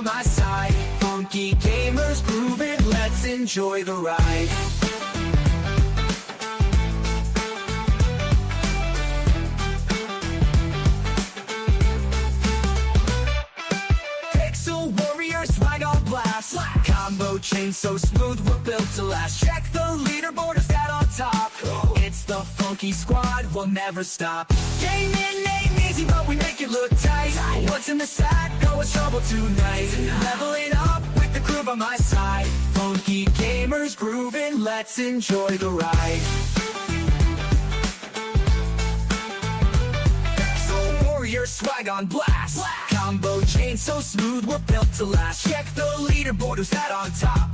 on my side. Funky gamers grooving, let's enjoy the ride. Pixel warriors right on blast. Combo chain so smooth, we're built to last. Check the leaderboard, is that on top? It's the funky squad, we'll never stop. Gaming ain't easy, but we make it look tight. What's in the sack? Go with trouble tonight. Leveling up with the crew by my side. Funky gamers grooving, let's enjoy the ride. So warrior swag on blast. Combo chain so smooth, we're built to last. Check the leaderboard, who's that on top?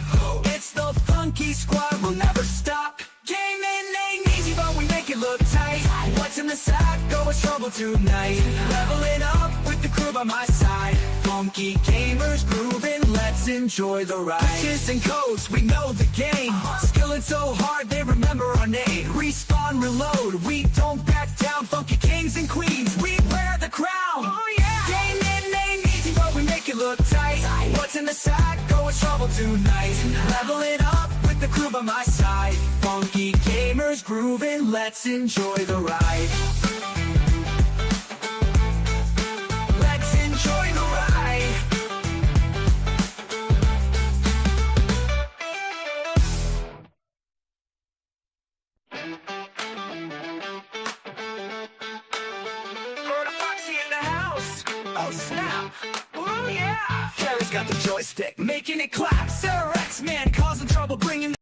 It's the funky squad, we'll never stop. Gaming ain't easy, but we make it look tight. What's in the sack? Go with trouble tonight. Leveling up with the crew by my side. Funky gamers grooving, let's enjoy the ride. Pitches and codes, we know the game. Skillin' so hard, they remember our name. Respawn, reload, we don't back down. Funky kings and queens, we wear the crown. Oh yeah! Gaming ain't easy, but we make it look tight. What's in the sack? Go with trouble tonight. Leveling up with the crew by my side. Funky gamers grooving, let's enjoy the ride. Let's enjoy the ride. Lord Foxy in the house. Oh snap. Oh yeah. Carrie's got the joystick, making it clap. Sarah X-Man causing trouble, bringing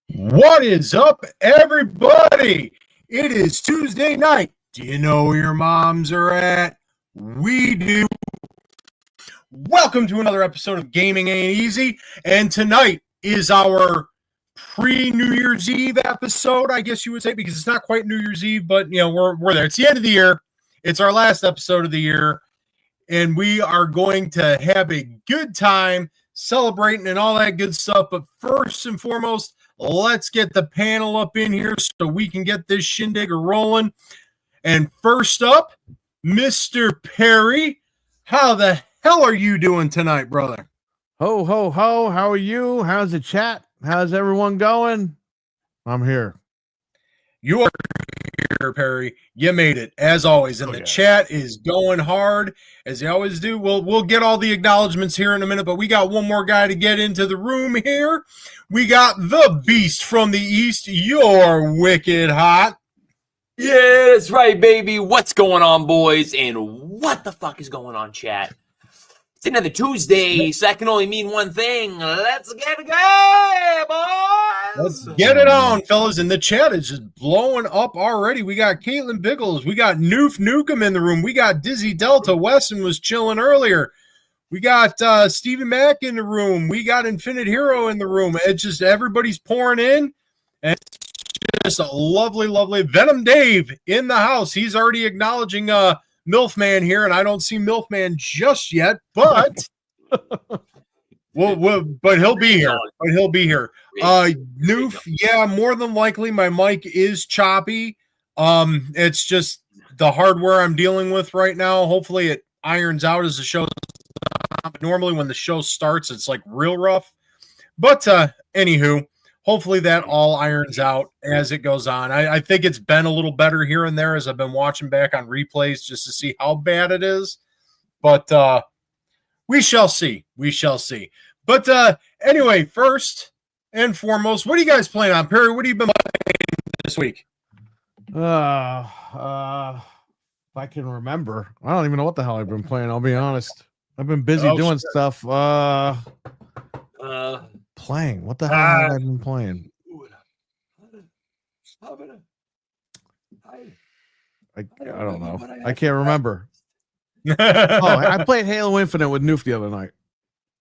What is up, everybody? It is Tuesday night. Do you know where your moms are at? We do. Welcome to another episode of Gaming Ain't Easy. And tonight is our pre-New Year's Eve episode, I guess you would say, because it's not quite New Year's Eve, but you know, we're there. It's the end of the year. It's our last episode of the year. And we are going to have a good time celebrating and all that good stuff. But first and foremost, let's get the panel up in here so we can get this shindig rolling. And first up, Mr. Perry, how the hell are you doing tonight, brother? Ho, ho, ho. How are you? How's the chat? How's everyone going? I'm here. You are here, Perry. You made it, as always. And the chat is going hard, as they always do. We'll get all the acknowledgments here in a minute, but we got one more guy to get into the room here. We got the beast from the east. You're wicked hot. Yeah, that's right, baby. What's going on, boys? And what the fuck is going on, chat? It's another Tuesday, so that can only mean one thing. Let's get it going, boys! Let's get it on, fellas. And the chat is just blowing up already. We got Caitlin Biggles. We got Noof Nukem in the room. We got Dizzy Delta. Wesson was chilling earlier. We got Stephen Mack in the room. We got Infinite Hero in the room. It's just everybody's pouring in. And it's just a lovely, lovely Venom Dave in the house. He's already acknowledging Milfman here, and I don't see Milfman just yet, but but he'll be here. But he'll be here. Noof, yeah, more than likely my mic is choppy. It's just the hardware I'm dealing with right now. Hopefully it irons out as the show. Normally when the show starts, it's like real rough. But anywho, hopefully that all irons out as it goes on. I think it's been a little better here and there as I've been watching back on replays just to see how bad it is. But we shall see. We shall see. But anyway, first and foremost, what are you guys playing on? Perry, what have you been playing this week? If I can remember. I don't even know what the hell I've been playing, I'll be honest. I've been busy doing stuff. Playing. What the hell have I been playing? I don't know. I can't remember. I played Halo Infinite with Noof the other night.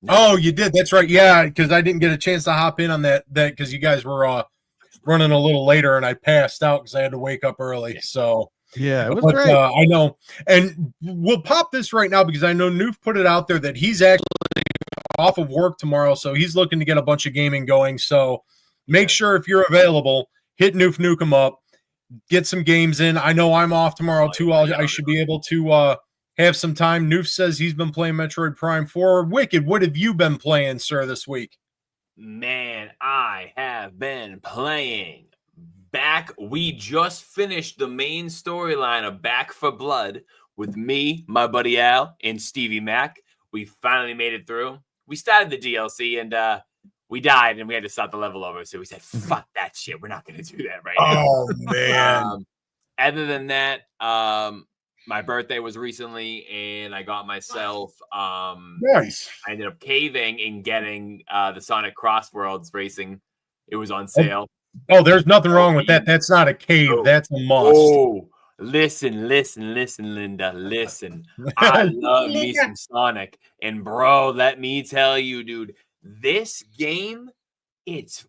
Oh, you did? That's right. Yeah, because I didn't get a chance to hop in on that because you guys were running a little later and I passed out because I had to wake up early. So yeah, it was great. I know. And we'll pop this right now because I know Noof put it out there that he's actually off of work tomorrow, so he's looking to get a bunch of gaming going. So make sure if you're available, hit Noof Nukem up, get some games in. I know I'm off tomorrow too. I should be able to have some time. Noof says he's been playing Metroid Prime 4. Wicked, what have you been playing, sir, this week? Man, I have been playing we just finished the main storyline of Back for Blood with me, my buddy Al, and Stevie Mac. We finally made it through. We started the DLC and we died and we had to start the level over. So we said, fuck that shit. We're not going to do that right now. Oh, man. Other than that, my birthday was recently and I got myself nice. I ended up caving and getting the Sonic Crossworlds Racing. It was on sale. Oh, there's nothing wrong with that. That's not a cave. That's a must. Oh, listen, Linda, listen. I love me some Sonic. And bro, let me tell you, dude, this game, it's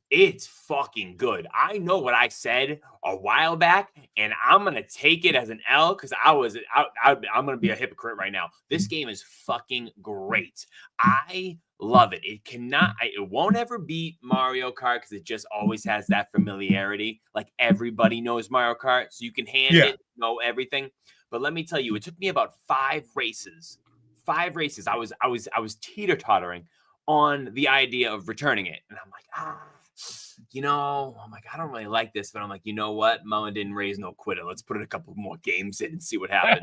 fucking good. I know what I said a while back, and I'm gonna take it as an L because I'm gonna be a hypocrite right now. This game is fucking great. I love it. It won't ever beat Mario Kart because it just always has that familiarity. Like everybody knows Mario Kart, so you can it, know everything. But let me tell you, it took me about 5 races. 5 races. I was teeter-tottering on the idea of returning it. And I'm like, I don't really like this, but I'm like, you know what? Mama didn't raise no quitter. Let's put in a couple more games in and see what happens.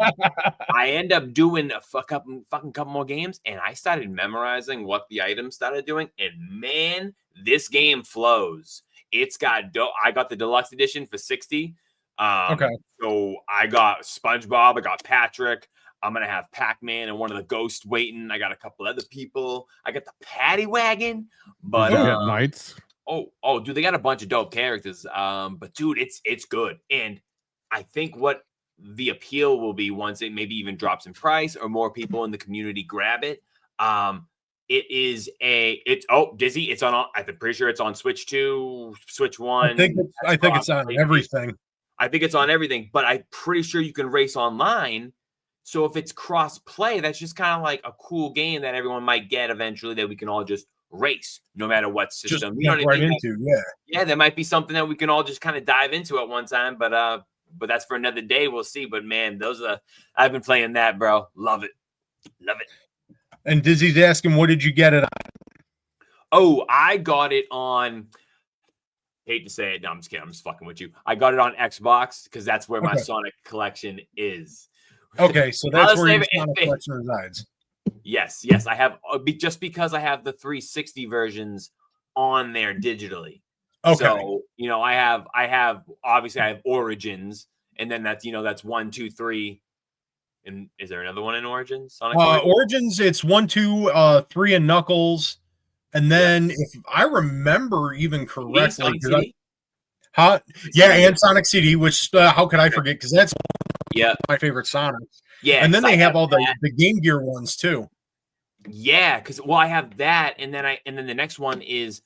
I end up doing a couple more games, and I started memorizing what the items started doing. And man, this game flows. It's got I got the deluxe edition for $60. Okay. So I got SpongeBob, I got Patrick. I'm going to have Pac-Man and one of the ghosts waiting. I got a couple other people. I got the Paddy Wagon. But Knights. Oh, dude, they got a bunch of dope characters. But dude, it's good. And I think what the appeal will be once it maybe even drops in price or more people in the community grab it. Dizzy. It's on. I'm pretty sure it's on Switch 2, Switch 1. I think it's on everything. I think it's on everything, but I'm pretty sure you can race online. So if it's cross-play, that's just kind of like a cool game that everyone might get eventually that we can all just race, no matter what system. You know what I mean? Yeah, there might be something that we can all just kind of dive into at one time, but that's for another day. We'll see. But man, I've been playing that, bro. Love it. And Dizzy's asking, what did you get it on? Oh, I got it on. Hate to say it. No, I'm just kidding. I'm just fucking with you. I got it on Xbox because that's where my Sonic collection is. Okay, so that's where your Sonic collection resides. Yes, I have just because I have the 360 versions on there digitally. Okay. So I have obviously I have Origins, and then that's 1, 2, 3. And is there another one in Origins? Sonic Origins, it's 1, 2, 3, and Knuckles, and then if I remember even correctly, and Sonic CD, which how could I forget? Because that's my favorite Sonic. Yeah, and then they have all the Game Gear ones too. Yeah, because I have that, and then the next one is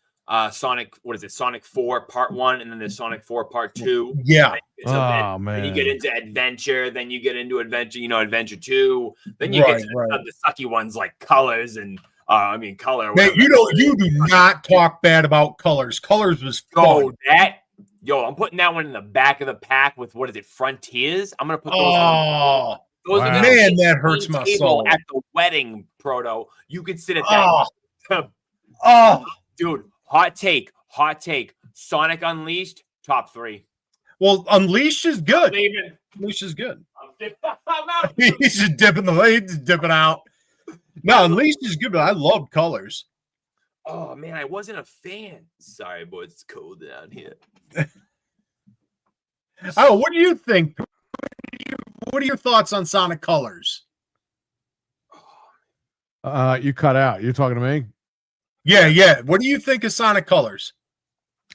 Sonic. What is it? Sonic 4 Part 1, and then there's Sonic 4 Part 2. Yeah. Man. Then you get into Adventure. Then you get into Adventure. Adventure 2. Then you get to the sucky ones like Colors and Color. Man, you do not talk bad about Colors. Colors was fun. I'm putting that one in the back of the pack with what is it? Frontiers. I'm gonna put those. Those are man, that hurts my soul. At the wedding, Proto, you could sit at that. Dude, hot take. Sonic Unleashed, top 3. Well, Unleashed is good. Unleashed is good. He's just dipping out. No, Unleashed is good, but I love Colors. Oh man, I wasn't a fan. Sorry, boys, it's cold down here. What do you think? What are your thoughts on Sonic Colors? You cut out. You're talking to me? Yeah. What do you think of Sonic Colors?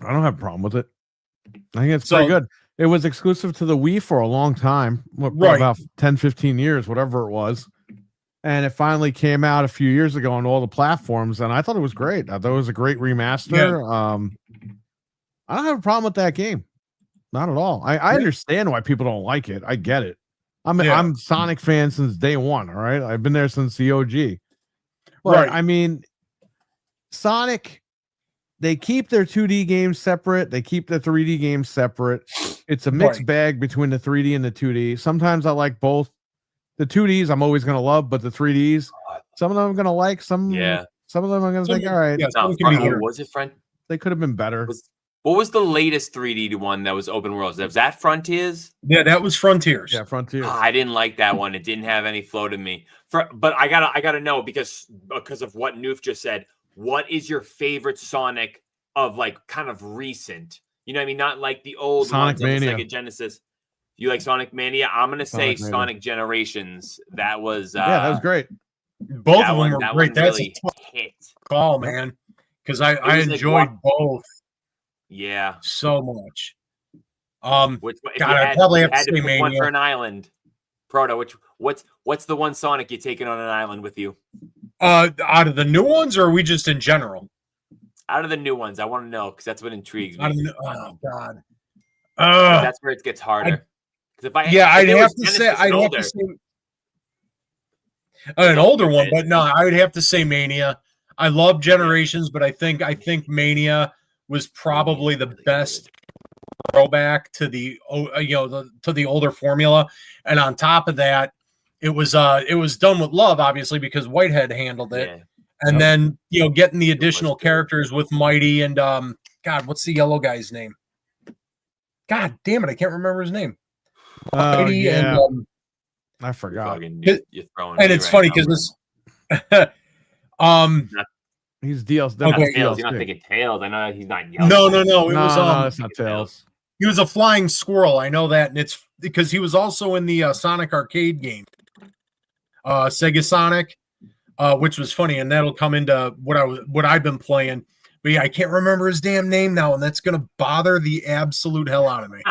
I don't have a problem with it. I think it's pretty good. It was exclusive to the Wii for a long time, about 10, 15 years, whatever it was. And it finally came out a few years ago on all the platforms, and I thought it was great. I thought it was a great remaster. Yeah. I don't have a problem with that game. Not at all. I understand why people don't like it. I get it. I'm Sonic fan since day one. All right, I've been there since the OG. But I mean, Sonic, they keep their 2D games separate. They keep the 3D games separate. It's a mixed bag between the 3D and the 2D. Sometimes I like both. The 2Ds I'm always going to love, but the 3Ds, some of them I'm going to like. Some of them I'm going to think, all right. Yeah, was it front? They could have been better. What was the latest 3D one that was open worlds? Was that Frontiers? Yeah, that was Frontiers. Yeah, Frontiers. I didn't like that one. It didn't have any flow to me. But I gotta know because of what Noof just said. What is your favorite Sonic of like kind of recent? You know what I mean? Not like the old Sonic ones on the Mania. Sega Genesis. You like Sonic Mania? I'm gonna say Sonic Generations. That was that was great. Both of them were great. That's really a hit. call, man. Because I enjoyed both. Yeah, so much. I probably have to say Mania. One for an island. Proto, what's the one Sonic you're taking on an island with you? Out of the new ones, or are we just in general? Out of the new ones, I want to know because that's what intrigues me. Oh God, that's where it gets harder. I'd have to say an older one, but no, I would have to say Mania. I love Generations, but I think Mania was probably the best throwback to the older formula. And on top of that, it was done with love, obviously, because Whitehead handled it. Yeah. And then getting the additional characters with Mighty and God, what's the yellow guy's name? God damn it, I can't remember his name. Mighty and I forgot. And it's funny because this he's Tails. Okay. Tails. You're not thinking Tails. I know he's not yellow. No. It was that's not Tails. He was a flying squirrel. I know that, and it's because he was also in the Sonic arcade game, Sega Sonic, which was funny, and that'll come into what I've been playing. But yeah, I can't remember his damn name now, and that's gonna bother the absolute hell out of me.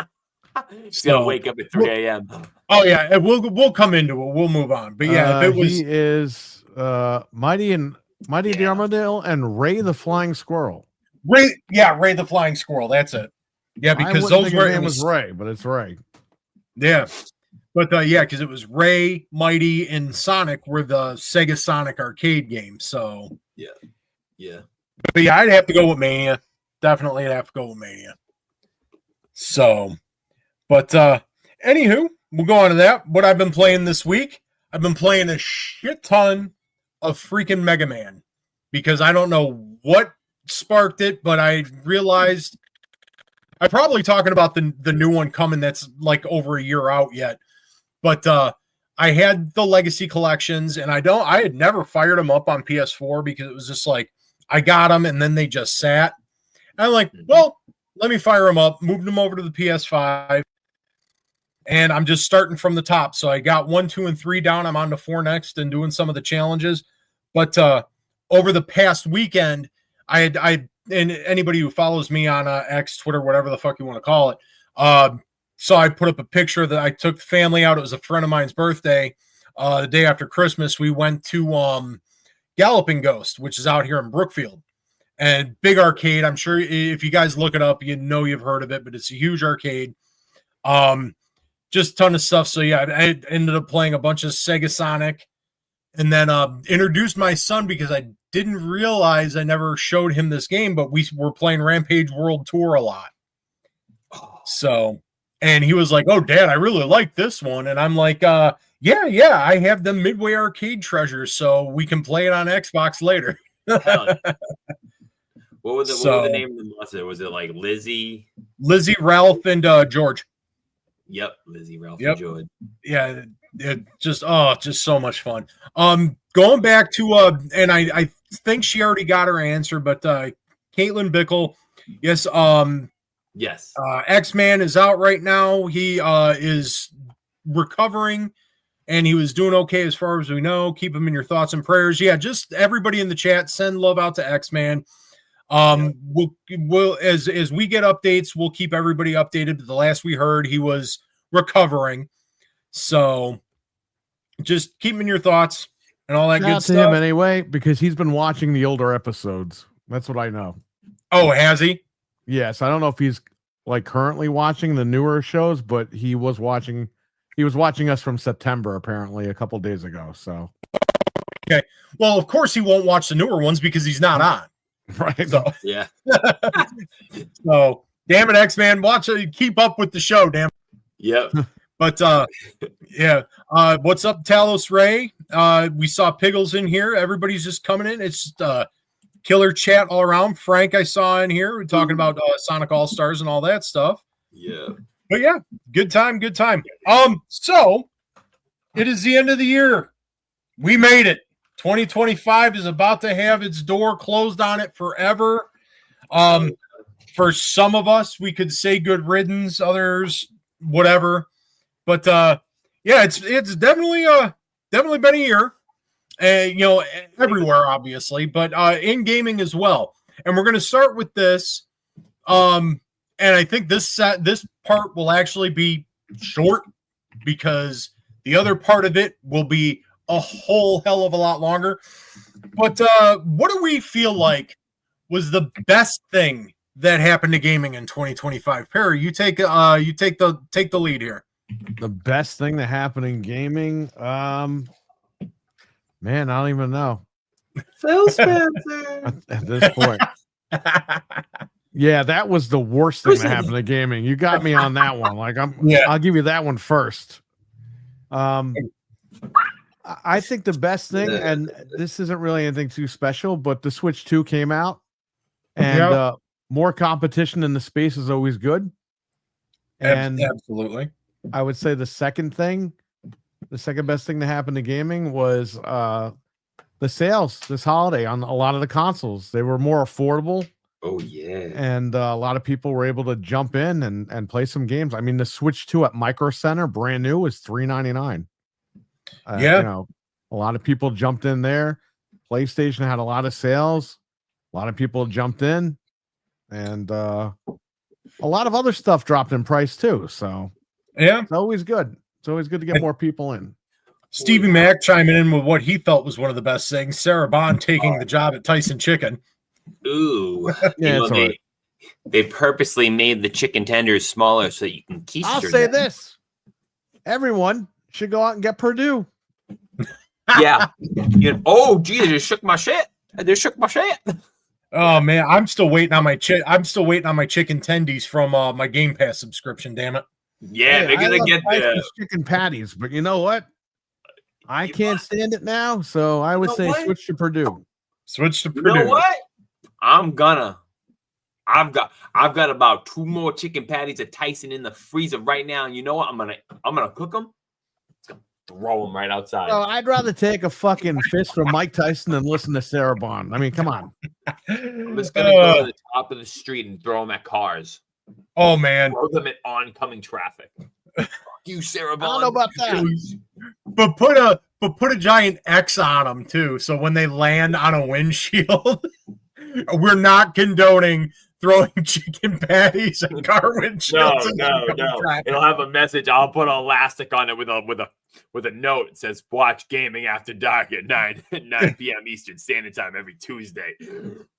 Still wake up at 3 a.m. Oh yeah, we'll come into it. We'll move on. But yeah, if it was he is Mighty the Armadillo and Ray the Flying Squirrel. Ray the Flying Squirrel. That's it. Yeah, because those were his name was Ray, but it's Ray. Yeah, but because it was Ray, Mighty, and Sonic were the Sega Sonic arcade games. So yeah. But yeah, I'd have to go with Mania. Definitely, I'd have to go with Mania. So, but anywho, we'll go on to that. What I've been playing this week, I've been playing a shit ton of freaking Mega Man because I don't know what sparked it, but I realized I'm probably talking about the new one coming that's like over a year out yet. But I had the Legacy collections and I had never fired them up on PS4 because it was just like I got them and then they just sat. And I'm like, well, let me fire them up, moved them over to the PS5. And I'm just starting from the top. So I got 1, 2, and 3 down. I'm on to 4 next and doing some of the challenges. But over the past weekend, I and anybody who follows me on X, Twitter, whatever the fuck you want to call it, so I put up a picture that I took the family out. It was a friend of mine's birthday. The day after Christmas, we went to Galloping Ghost, which is out here in Brookfield. And big arcade. I'm sure if you guys look it up, you've heard of it, but it's a huge arcade. Just a ton of stuff. So yeah, I ended up playing a bunch of Sega Sonic and then introduced my son because I didn't realize I never showed him this game, but we were playing Rampage World Tour a lot. So, and he was like, "Oh, Dad, I really like this one." And I'm like, yeah, I have the Midway Arcade treasures, so we can play it on Xbox later. What was the name of the monster? Was it like Lizzie, Ralph, and George? Yep, Lizzie, Ralph, and George. Yeah, it just so much fun. Going back to and I think she already got her answer, but Caitlin Bickle, yes, yes, X-Man is out right now. He is recovering, and he was doing okay as far as we know. Keep him in your thoughts and prayers. Yeah, just everybody in the chat, send love out to X-Man. We'll as we get updates, we'll keep everybody updated. But the last we heard, he was recovering. So just keep him in your thoughts and all that good stuff. To him anyway, because he's been watching the older episodes. That's what I know. Oh, has he? Yes. I don't know if he's like currently watching the newer shows, but he was watching us from September, apparently a couple days ago. So okay. Well, of course he won't watch the newer ones because he's not on. Right. So, Yeah. so damn it, X-Man, watch it, keep up with the show, damn it. Yep. But yeah. What's up, Talos Ray? We saw Piggles in here. Everybody's just coming in. It's just killer chat all around. Frank, I saw in here. We're talking about Sonic All-Stars and all that stuff. Yeah. But yeah, good time. So it is the end of the year. We made it. 2025 is about to have its door closed on it forever. For some of us, we could say good riddance, others, whatever. But yeah, it's definitely been a year. Everywhere, obviously, but in gaming as well. And we're going to start with this. And I think this part will actually be short because the other part of it will be a whole hell of a lot longer. But what do we feel like was the best thing that happened to gaming in 2025? Perry, you take the lead here. The best thing that happened in gaming, man, I don't even know. Phil Spencer. At this point. Yeah, that was the worst thing that happened to gaming. You got me on that one. Like I'll give you that one first. I think the best thing, and this isn't really anything too special, but the Switch 2 came out, and more competition in the space is always good. And absolutely, I would say the second best thing that happened to gaming was the sales this holiday on a lot of the consoles. They were more affordable. Oh yeah, and a lot of people were able to jump in and play some games. I mean, the Switch 2 at Micro Center, brand new, was $399. A lot of people jumped in there. PlayStation had a lot of sales. A lot of people jumped in, and a lot of other stuff dropped in price too. So yeah, it's always good. It's always good to get more people in. Stevie Mac chiming in with what he felt was one of the best things. Sarah Bond taking the job at Tyson Chicken. Ooh, yeah, they purposely made the chicken tenders smaller so that you can keep. I'll say this: everyone should go out and get Purdue. Yeah. Oh, gee, they just shook my shit. Oh man, I'm still waiting on my chicken tendies from my Game Pass subscription. Damn it. Yeah, they're gonna get the chicken patties, but you know what? I can't stand it now, so I would say switch to Purdue. Switch to Purdue. You know what? I've got about 2 more chicken patties at Tyson in the freezer right now, and you know what? I'm gonna cook them. Throw them right outside. Oh, I'd rather take a fucking fist from Mike Tyson than listen to Sarah Bond. I mean, come on. I'm just gonna go to the top of the street and throw them at cars. Oh man, throw them at oncoming traffic. Fuck you, Sarah Bond. I don't know about that. But put a giant X on them too, so when they land on a windshield, we're not condoning throwing chicken patties at car windshields. No. It'll have a message. I'll put an elastic on it with a note. It says, "Watch Gaming After Dark at 9 p.m. Eastern Standard Time every Tuesday."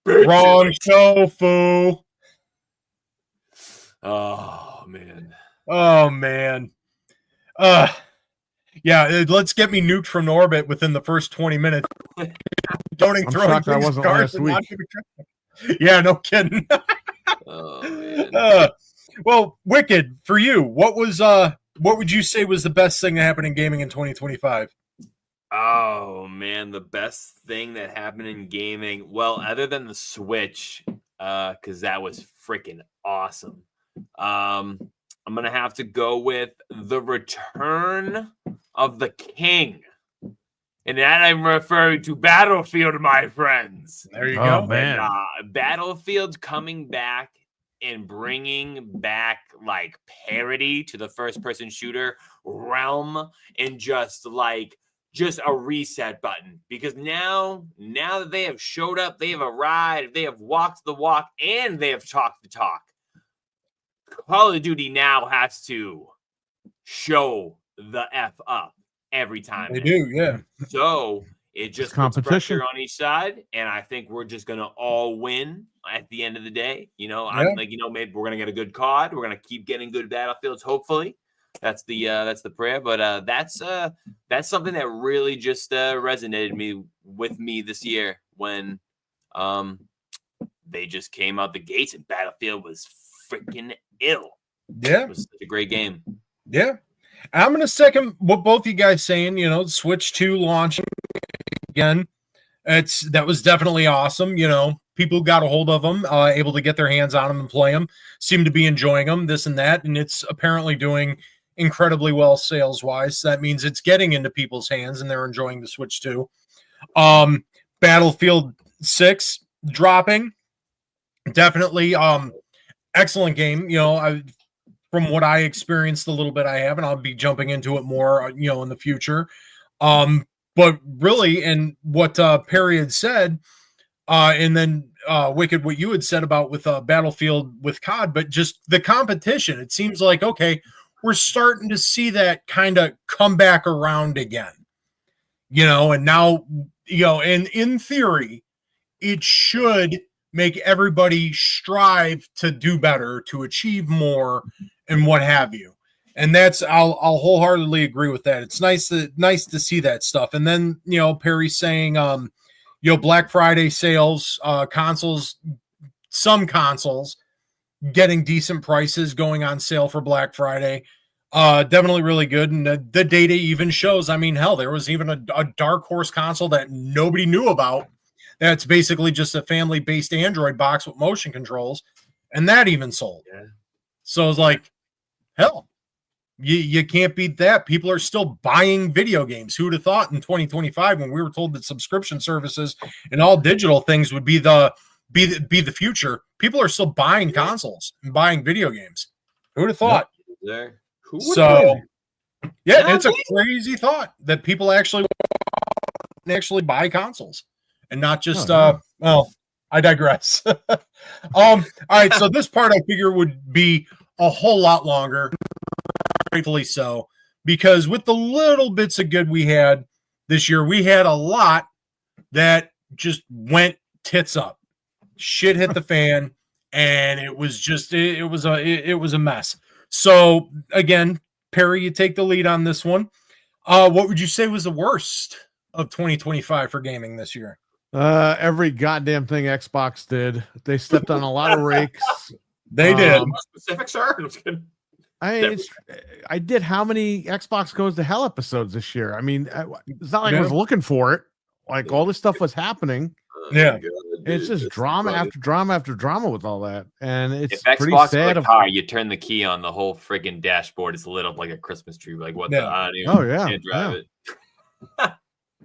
Wrong show, fool. Oh man. Yeah, let's get me nuked from orbit within the first 20 minutes. Don't throwing I wasn't last week. Yeah, no kidding. Oh man. Well, Wicked, for you, what would you say was the best thing that happened in gaming in 2025? Oh man, the best thing that happened in gaming. Well, other than the Switch, because that was freaking awesome. I'm gonna have to go with the return of the King, and that I'm referring to Battlefield, my friends. There you go, man. And, Battlefield coming back and bringing back like parity to the first-person shooter realm, and just a reset button, because now that they have showed up, they have arrived, they have walked the walk, and they have talked the talk. Call of Duty now has to show the F up every time. They do, yeah. So it just puts competition pressure on each side, and I think we're just gonna all win at the end of the day. Maybe we're gonna get a good COD. We're gonna keep getting good Battlefields, hopefully. That's the prayer. But that's something that really just resonated with me this year when they just came out the gates, and Battlefield was freaking ill. Yeah. It was such a great game. Yeah. I'm going to second what both you guys saying, Switch 2 launching again. That was definitely awesome. People got a hold of them, able to get their hands on them and play them, seem to be enjoying them, this and that. And it's apparently doing incredibly well sales wise. So that means it's getting into people's hands and they're enjoying the Switch 2. Battlefield 6 dropping. Definitely excellent game. From what I experienced a little bit I have, and I'll be jumping into it more, in the future. But really, and what Perry had said, and then Wicked, what you had said about with Battlefield with COD, but just the competition, it seems like, okay, we're starting to see that kind of come back around again, and now, and in theory, it should make everybody strive to do better, to achieve more, and what have you. And I'll wholeheartedly agree with that. It's nice to see that stuff. And then, Perry saying, Black Friday sales, consoles, some consoles getting decent prices going on sale for Black Friday. Definitely really good. And the data even shows, hell, there was even a dark horse console that nobody knew about. That's basically just a family-based Android box with motion controls. And that even sold. Yeah. So it's like, hell, you can't beat that. People are still buying video games. Who would have thought in 2025 when we were told that subscription services and all digital things would be the future? People are still buying consoles and buying video games. Who would have thought? So, yeah, it's a crazy thought that people actually buy consoles and not just well, I digress. All right, so this part I figure would be a whole lot longer, rightfully so, because with the little bits of good we had this year, we had a lot that just went tits up. Shit hit the fan, and it was just it was a mess. So again, Perry, you take the lead on this one. What would you say was the worst of 2025 for gaming this year? Every goddamn thing Xbox did. They stepped on a lot of rakes. They did. Specific, sir. I did how many Xbox Goes to Hell episodes this year? It's not like I was looking for it. Like all this stuff was happening. Yeah, it's just drama after drama after drama with all that, and it's if pretty Xbox sad. A car, you turn the key on, the whole friggin' dashboard is lit up like a Christmas tree. Like what the? Can't drive it.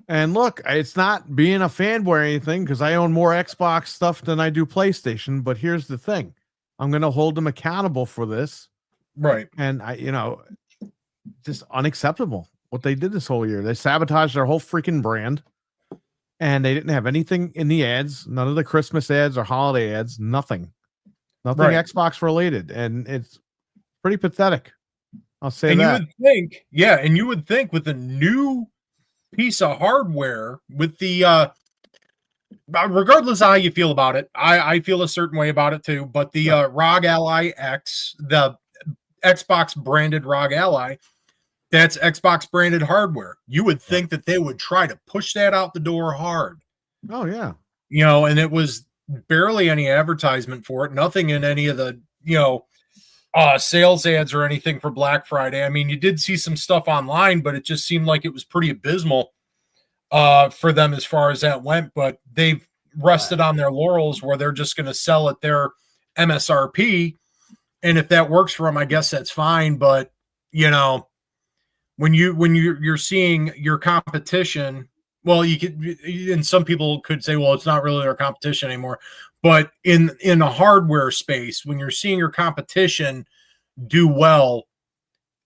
And look, it's not being a fanboy or anything because I own more Xbox stuff than I do PlayStation. But here's the thing: I'm going to hold them accountable for this, right? And just unacceptable what they did this whole year. They sabotaged their whole freaking brand. And they didn't have anything in the ads, none of the Christmas ads or holiday ads, nothing right. Xbox related. And it's pretty pathetic. I'll say that. You would think with a new piece of hardware, with the, regardless of how you feel about it, I feel a certain way about it too, but the ROG Ally X, the Xbox branded ROG Ally, that's Xbox branded hardware. You would think that they would try to push that out the door hard. Oh, yeah. And it was barely any advertisement for it. Nothing in any of the, sales ads or anything for Black Friday. You did see some stuff online, but it just seemed like it was pretty abysmal for them as far as that went. But they've rested on their laurels where they're just going to sell at their MSRP. And if that works for them, I guess that's fine. But, when you're seeing your competition, well, you could, and some people could say, well, it's not really their competition anymore. But in a hardware space, when you're seeing your competition do well,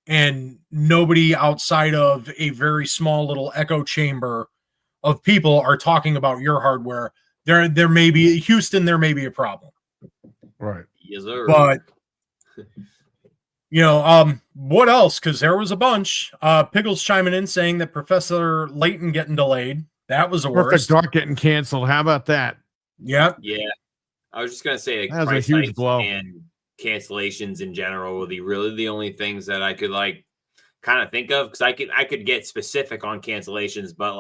and nobody outside of a very small little echo chamber of people are talking about your hardware, there may be Houston, there may be a problem. Right. Yes, sir. But what else? Because there was a bunch. Pickles chiming in saying that Professor Layton getting delayed. That was the worst. Perfect Dark getting canceled. How about that? Yeah. Yeah. I was just gonna say that was a huge blow. And cancellations in general were really the only things that I could kind of think of, because I could get specific on cancellations, but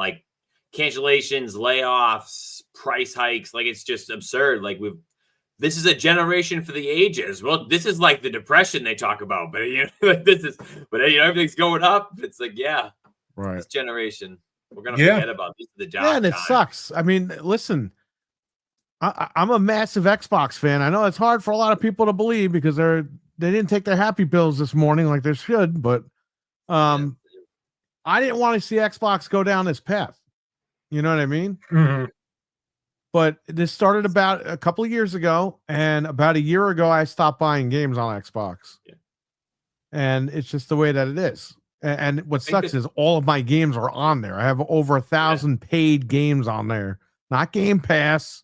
cancellations, layoffs, price hikes, it's just absurd. this is a generation for the ages. Well, this is like the depression they talk about, but everything's going up. It's like, yeah, right. This generation, we're gonna forget about this. The dark and it time. sucks. I mean, listen, I'm a massive Xbox fan. I know it's hard for a lot of people to believe because they didn't take their happy pills this morning like they should, but I didn't want to see Xbox go down this path. You know what I mean? Mm-hmm. But this started about a couple of years ago, and about a year ago, I stopped buying games on Xbox. Yeah. And it's just the way that it is. And what sucks is all of my games are on there. I have over 1,000 paid games on there, not Game Pass,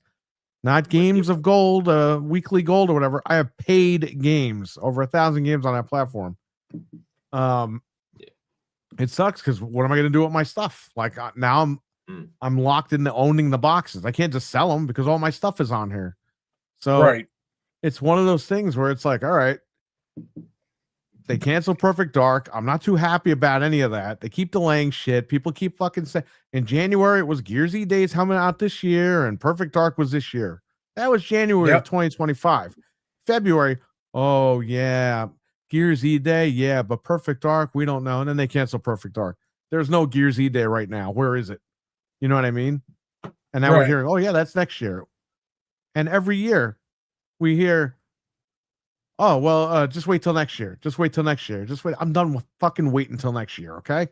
not games of gold, weekly gold or whatever. I have paid games, over 1,000 games on that platform. It sucks because what am I going to do with my stuff? Like now I'm locked into owning the boxes. I can't just sell them because all my stuff is on here. So it's one of those things where it's like, all right, they cancel Perfect Dark. I'm not too happy about any of that. They keep delaying shit. People keep fucking saying in January it was Gears E Days coming out this year, and Perfect Dark was this year. That was January of 2025. February, oh yeah, Gears E Day, yeah, but Perfect Dark, we don't know. And then they cancel Perfect Dark. There's no Gears E Day right now. Where is it? You know what I mean? And now we're hearing, oh yeah, that's next year. And every year we hear, oh, well, just wait till next year. Just wait till next year. Just wait. I'm done with fucking wait until next year. Okay.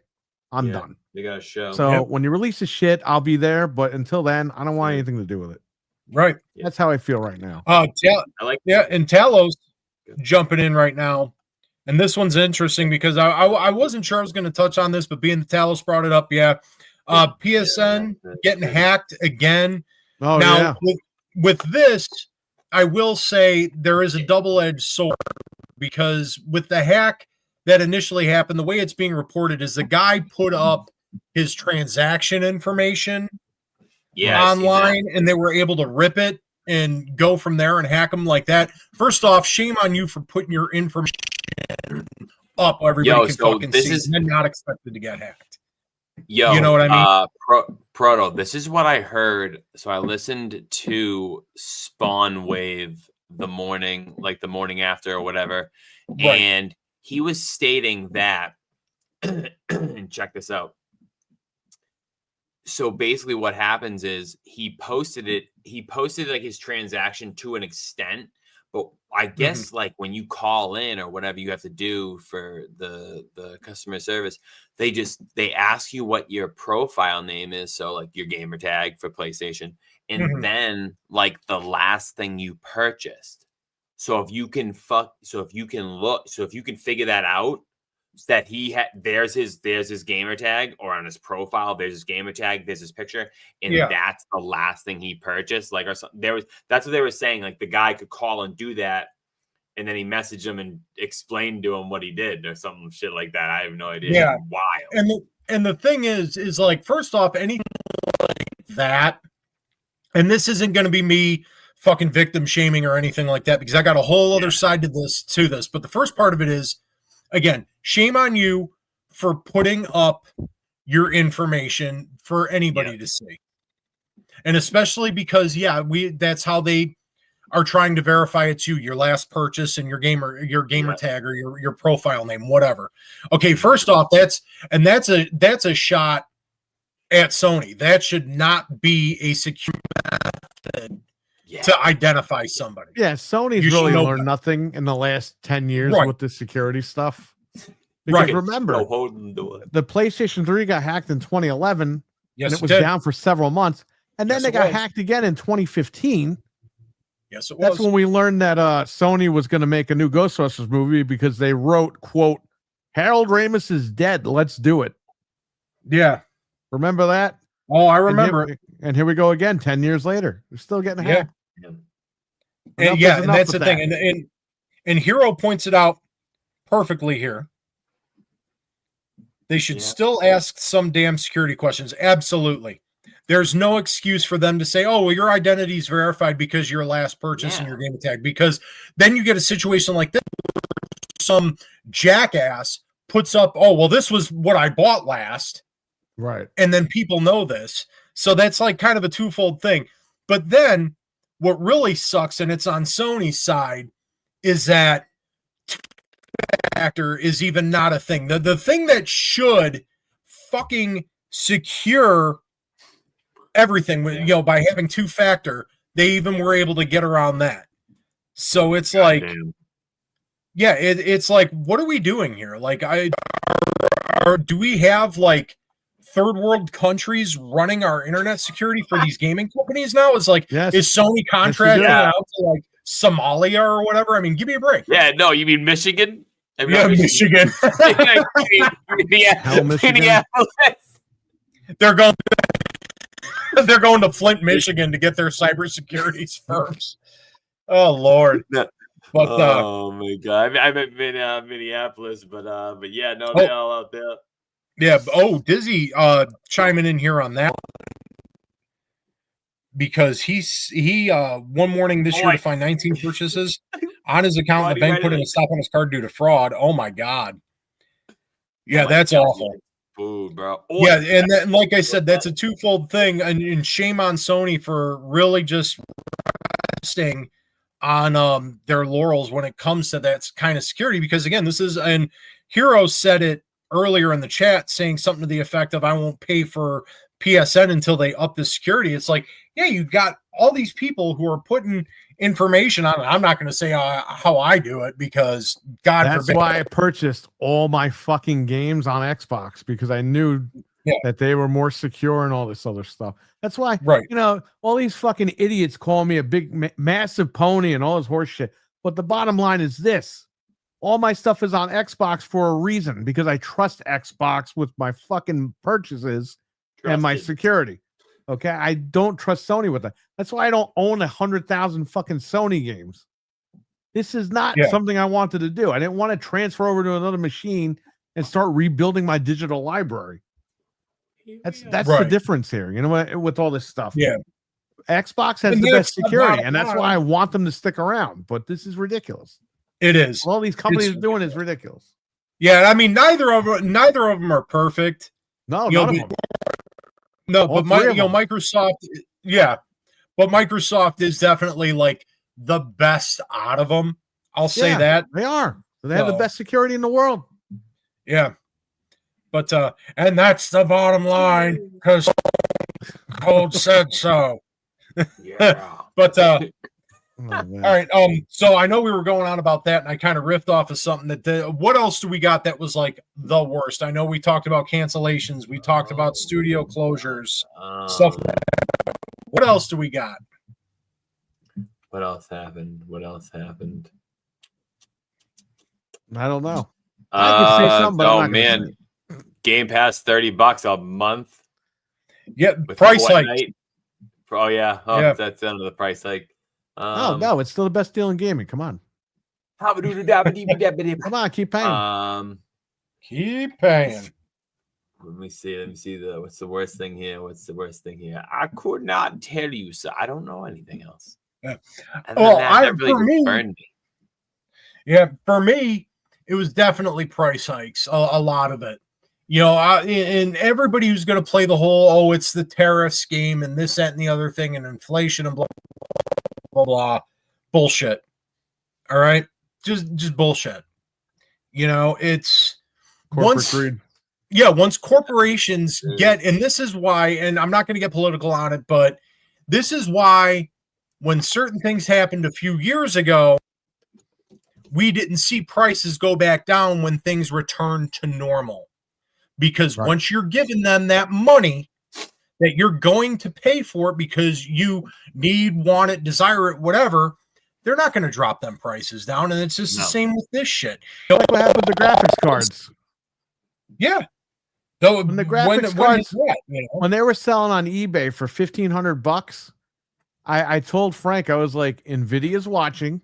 I'm done. They got a show. So when you release the shit, I'll be there. But until then, I don't want anything to do with it. Right. That's how I feel right now. And Talos jumping in right now. And this one's interesting because I wasn't sure I was going to touch on this, but being the Talos brought it up. Yeah. PSN getting hacked again. Oh, now, with this, I will say there is a double-edged sword because with the hack that initially happened, the way it's being reported is the guy put up his transaction information online, and they were able to rip it and go from there and hack them like that. First off, shame on you for putting your information up. Everybody can fucking see. Is not expected to get hacked. Yo, you know what I mean? Proto, this is what I heard. So I listened to Spawn Wave the morning after or whatever. Right. And he was stating that, and check this out. So basically what happens is he posted like his transaction to an extent, but I guess like when you call in or whatever you have to do for the customer service, they ask you what your profile name is. So like your gamer tag for PlayStation, and then like the last thing you purchased. So if you can figure that out, that there's his gamer tag, or on his profile there's his gamer tag, there's his picture, and that's the last thing he purchased, like, or something. That's what they were saying, like the guy could call and do that, and then he messaged him and explained to him what he did or something shit like that. I have no idea. Yeah, wild. And the thing is like, first off, anything like that, and this isn't going to be me fucking victim shaming or anything like that, because I got a whole other side to this, but the first part of it is, again, shame on you for putting up your information for anybody to see. And especially because, that's how they are trying to verify it's you, your last purchase and your gamer tag or your profile name, whatever. Okay, first off, that's a shot at Sony. That should not be a secure method to identify somebody. Yeah, Sony's really learned nothing in the last 10 years with the security stuff. Because remember, the PlayStation 3 got hacked in 2011, and it was down for several months. And then they got hacked again in 2015. Yes, it was. That's when we learned that Sony was going to make a new Ghostbusters movie because they wrote, quote, Harold Ramis is dead. Let's do it. Yeah. Remember that? Oh, I remember it. And here we go again, 10 years later. We're still getting hacked. And that's the thing. And Hero points it out perfectly here. They should still ask some damn security questions. Absolutely. There's no excuse for them to say, oh, well, your identity is verified because your last purchase and your gamer tag. Because then you get a situation like this. Some jackass puts up, oh, well, this was what I bought last. Right. And then people know this. So that's like kind of a twofold thing. But then what really sucks, and it's on Sony's side, is that factor is even not a thing. The thing that should fucking secure everything, by having 2-factor, they even were able to get around that. So it's like, it's like, what are we doing here? Like, do we have like third world countries running our internet security for these gaming companies now? Is like, is Sony contracting out to like Somalia or whatever? I mean, give me a break. Yeah, no, you mean Michigan? Michigan. Minneapolis. They're going to Flint, Michigan to get their cybersecurity firms. Oh Lord. But oh my God. I meant Minneapolis, but yeah, no, they're all out there. Yeah. Oh, Dizzy chiming in here on that. Because he one morning this year to find 19 purchases on his account, the bank putting a stop on his card due to fraud. Oh my God. Yeah, that's awful. Food, bro. Yeah, and then, like I said, that's a twofold thing, and shame on Sony for really just resting on their laurels when it comes to that kind of security. Because again, this is, and Hero said it earlier in the chat, saying something to the effect of, "I won't pay for PSN until they up the security." It's like, yeah, you've got all these people who are putting information on it. I'm not going to say how I do it, because that's why I purchased all my fucking games on Xbox, because I knew that they were more secure and all this other stuff. That's why, all these fucking idiots call me a big, massive pony and all this horse shit. But the bottom line is this: all my stuff is on Xbox for a reason, because I trust Xbox with my fucking purchases and my security. Okay, I don't trust Sony with that. That's why I don't own 100,000 fucking Sony games. This is not something I wanted to do. I didn't want to transfer over to another machine and start rebuilding my digital library. That's the difference here, with all this stuff. Yeah, Xbox has the best security, and that's why I want them to stick around. But this is ridiculous. It is. All these companies are doing is ridiculous. Yeah, I mean, neither of them are perfect. No, none of them. No, but Microsoft, but Microsoft is definitely like the best out of them. I'll say that they are. They have the best security in the world. Yeah, but and that's the bottom line, because Code said so. Yeah, but all right. So I know we were going on about that, and I kind of riffed off of something what else do we got that was like the worst? I know we talked about cancellations, we talked about studio closures, stuff. What else do we got? What else happened? I don't know. I could say something, but man, Game Pass $30 a month. Yeah, price hike. Oh yeah, that's under the price hike. No, it's still the best deal in gaming. Come on. Come on, keep paying. Keep paying. Let me see. What's the worst thing here? I could not tell you, so I don't know anything else. Yeah. For me, it was definitely price hikes. A lot of it. And everybody who's going to play the whole, it's the tariffs game and this, that, and the other thing, and inflation and blah, blah, blah, bullshit. All right? Just bullshit. It's once corporations get, and this is why, and I'm not going to get political on it, but this is why when certain things happened a few years ago, we didn't see prices go back down when things returned to normal. Because once you're giving them that money that you're going to pay for it because you need, want it, desire it, whatever, they're not going to drop them prices down. And it's just the same with this shit. Like what happened with the graphics cards. Yeah. Though when the graphics cards, when they were selling on eBay for $1,500, I told Frank, I was like, NVIDIA's watching.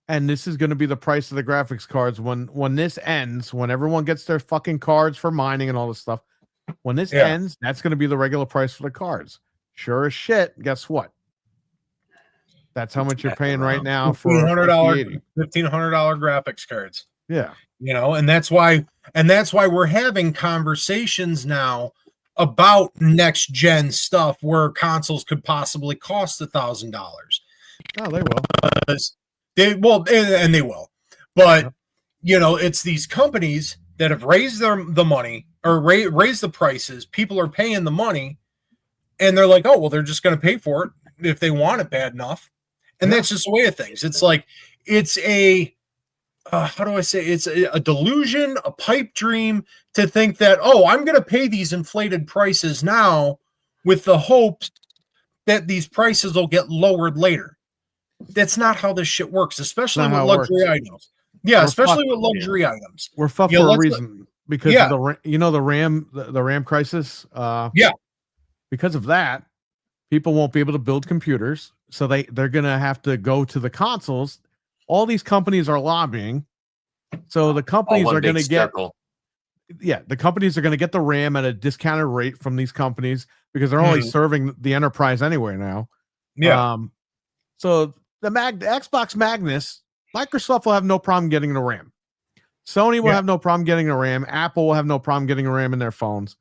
And this is going to be the price of the graphics cards when this ends, when everyone gets their fucking cards for mining and all this stuff. When this ends, that's going to be the regular price for the cards. Sure as shit. Guess what? That's how much you're paying right now for $1,500 graphics cards. Yeah. And that's why we're having conversations now about next gen stuff where consoles could possibly cost $1,000. Oh, they will. And they will. But it's these companies that have raised the money or raised the prices. People are paying the money, and they're like, oh, well, they're just going to pay for it if they want it bad enough. And that's just the way of things. It's like, it's a, how do I say? It's a delusion, a pipe dream to think that, oh, I'm going to pay these inflated prices now with the hopes that these prices will get lowered later. That's not how this shit works, especially with luxury items. Yeah, especially with luxury items. We're fucked for a reason because of the RAM crisis. Because of that, people won't be able to build computers, so they're gonna have to go to the consoles. All these companies are lobbying, so the companies are going to get the companies are going to get the RAM at a discounted rate from these companies because they're only serving the enterprise anyway now. So the Xbox Magnus, Microsoft will have no problem getting the RAM. Sony will have no problem getting the RAM. Apple will have no problem getting the RAM in their phones.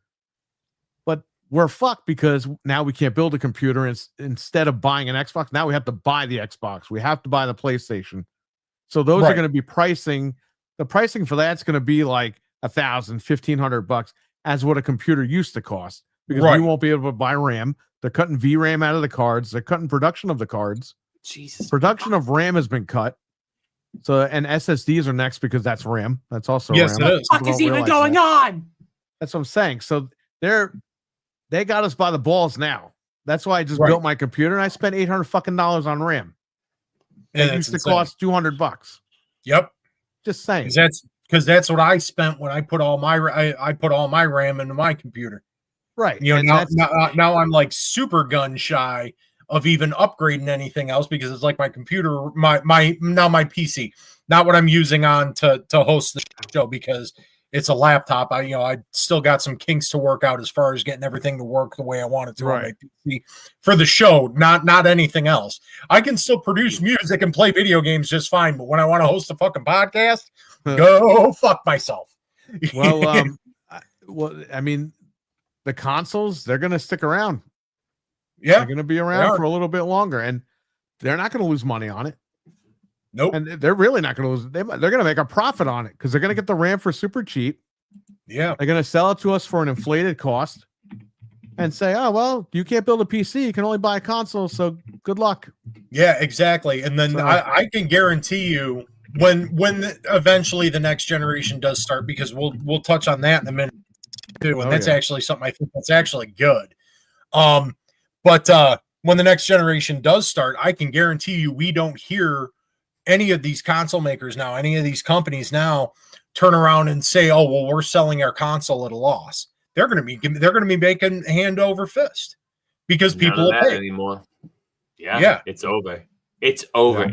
But we're fucked because now we can't build a computer. Instead of buying an Xbox, now we have to buy the Xbox. We have to buy the PlayStation. So those are going to be pricing. The pricing for that's going to be like $1,000, $1,500 as what a computer used to cost because we won't be able to buy RAM. They're cutting VRAM out of the cards. They're cutting production of the cards. Jesus. Production of RAM has been cut. So, and SSDs are next because that's RAM. That's also RAM. It is. What is even going on? That's what I'm saying. So they got us by the balls now. That's why I just built my computer and I spent $800 on RAM. It used to cost $200. Yep. Just saying. Because that's what I spent when I put all my RAM into my computer. Right. Now I'm like super gun shy of even upgrading anything else because it's like my computer, my PC, not what I'm using on to host the show because it's a laptop. I still got some kinks to work out as far as getting everything to work the way I want it to on my PC for the show, not anything else. I can still produce music and play video games just fine, but when I want to host a fucking podcast, go fuck myself. Well, I mean, the consoles, they're going to stick around. Yeah, they're going to be around for a little bit longer, and they're not going to lose money on it. Nope. And they're really not going to lose. They're going to make a profit on it because they're going to get the RAM for super cheap. Yeah. They're going to sell it to us for an inflated cost and say, oh, well, you can't build a PC. You can only buy a console. So good luck. Yeah, exactly. And then I can guarantee you when eventually the next generation does start, because we'll touch on that in a minute too. And that's actually something I think that's actually good. But when the next generation does start, I can guarantee you we don't hear any of these console makers now, any of these companies now turn around and say, "Oh, well, we're selling our console at a loss." They're going to be making hand over fist because people will pay anymore. Yeah, it's over. It's over.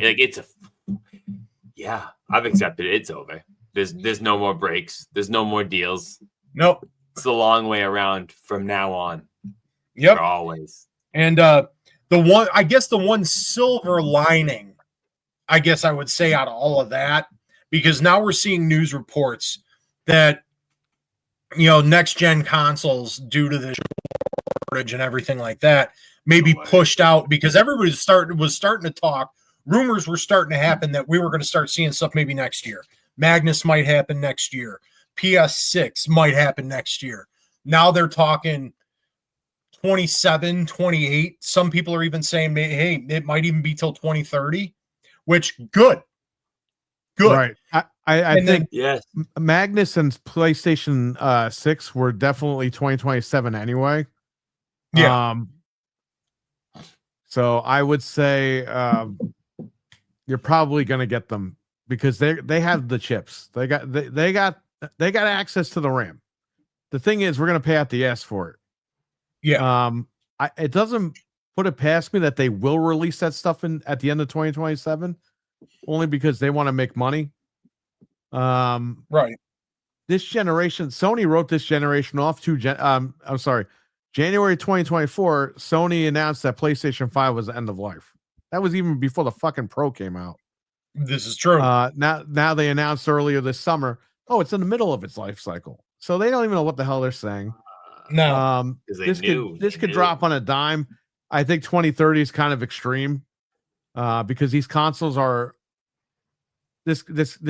Yeah. I've accepted it. It's over. There's no more breaks. There's no more deals. Nope. It's the long way around from now on. Yep. For always. And the one silver lining, I guess I would say, out of all of that, because now we're seeing news reports that, next gen consoles, due to the shortage and everything like that, may be pushed out because everybody was starting to talk. Rumors were starting to happen that we were going to start seeing stuff maybe next year. Magnus might happen next year. PS6 might happen next year. Now they're talking 27, 28. Some people are even saying, hey, it might even be till 2030, which good. Right. I think yes. Magnus and PlayStation 6 were definitely 2027 anyway. Yeah. So I would say you're probably going to get them because they have the chips. They got access to the RAM. The thing is, we're going to pay out the ass for it. Yeah. It doesn't put it past me that they will release that stuff at the end of 2027, only because they want to make money. Right. This generation, Sony wrote this generation off to January 2024. Sony announced that PlayStation 5 was the end of life. That was even before the fucking Pro came out. This is true. Now they announced earlier this summer, it's in the middle of its life cycle. So they don't even know what the hell they're saying. No. This could drop on a dime. I think 2030 is kind of extreme because these consoles are this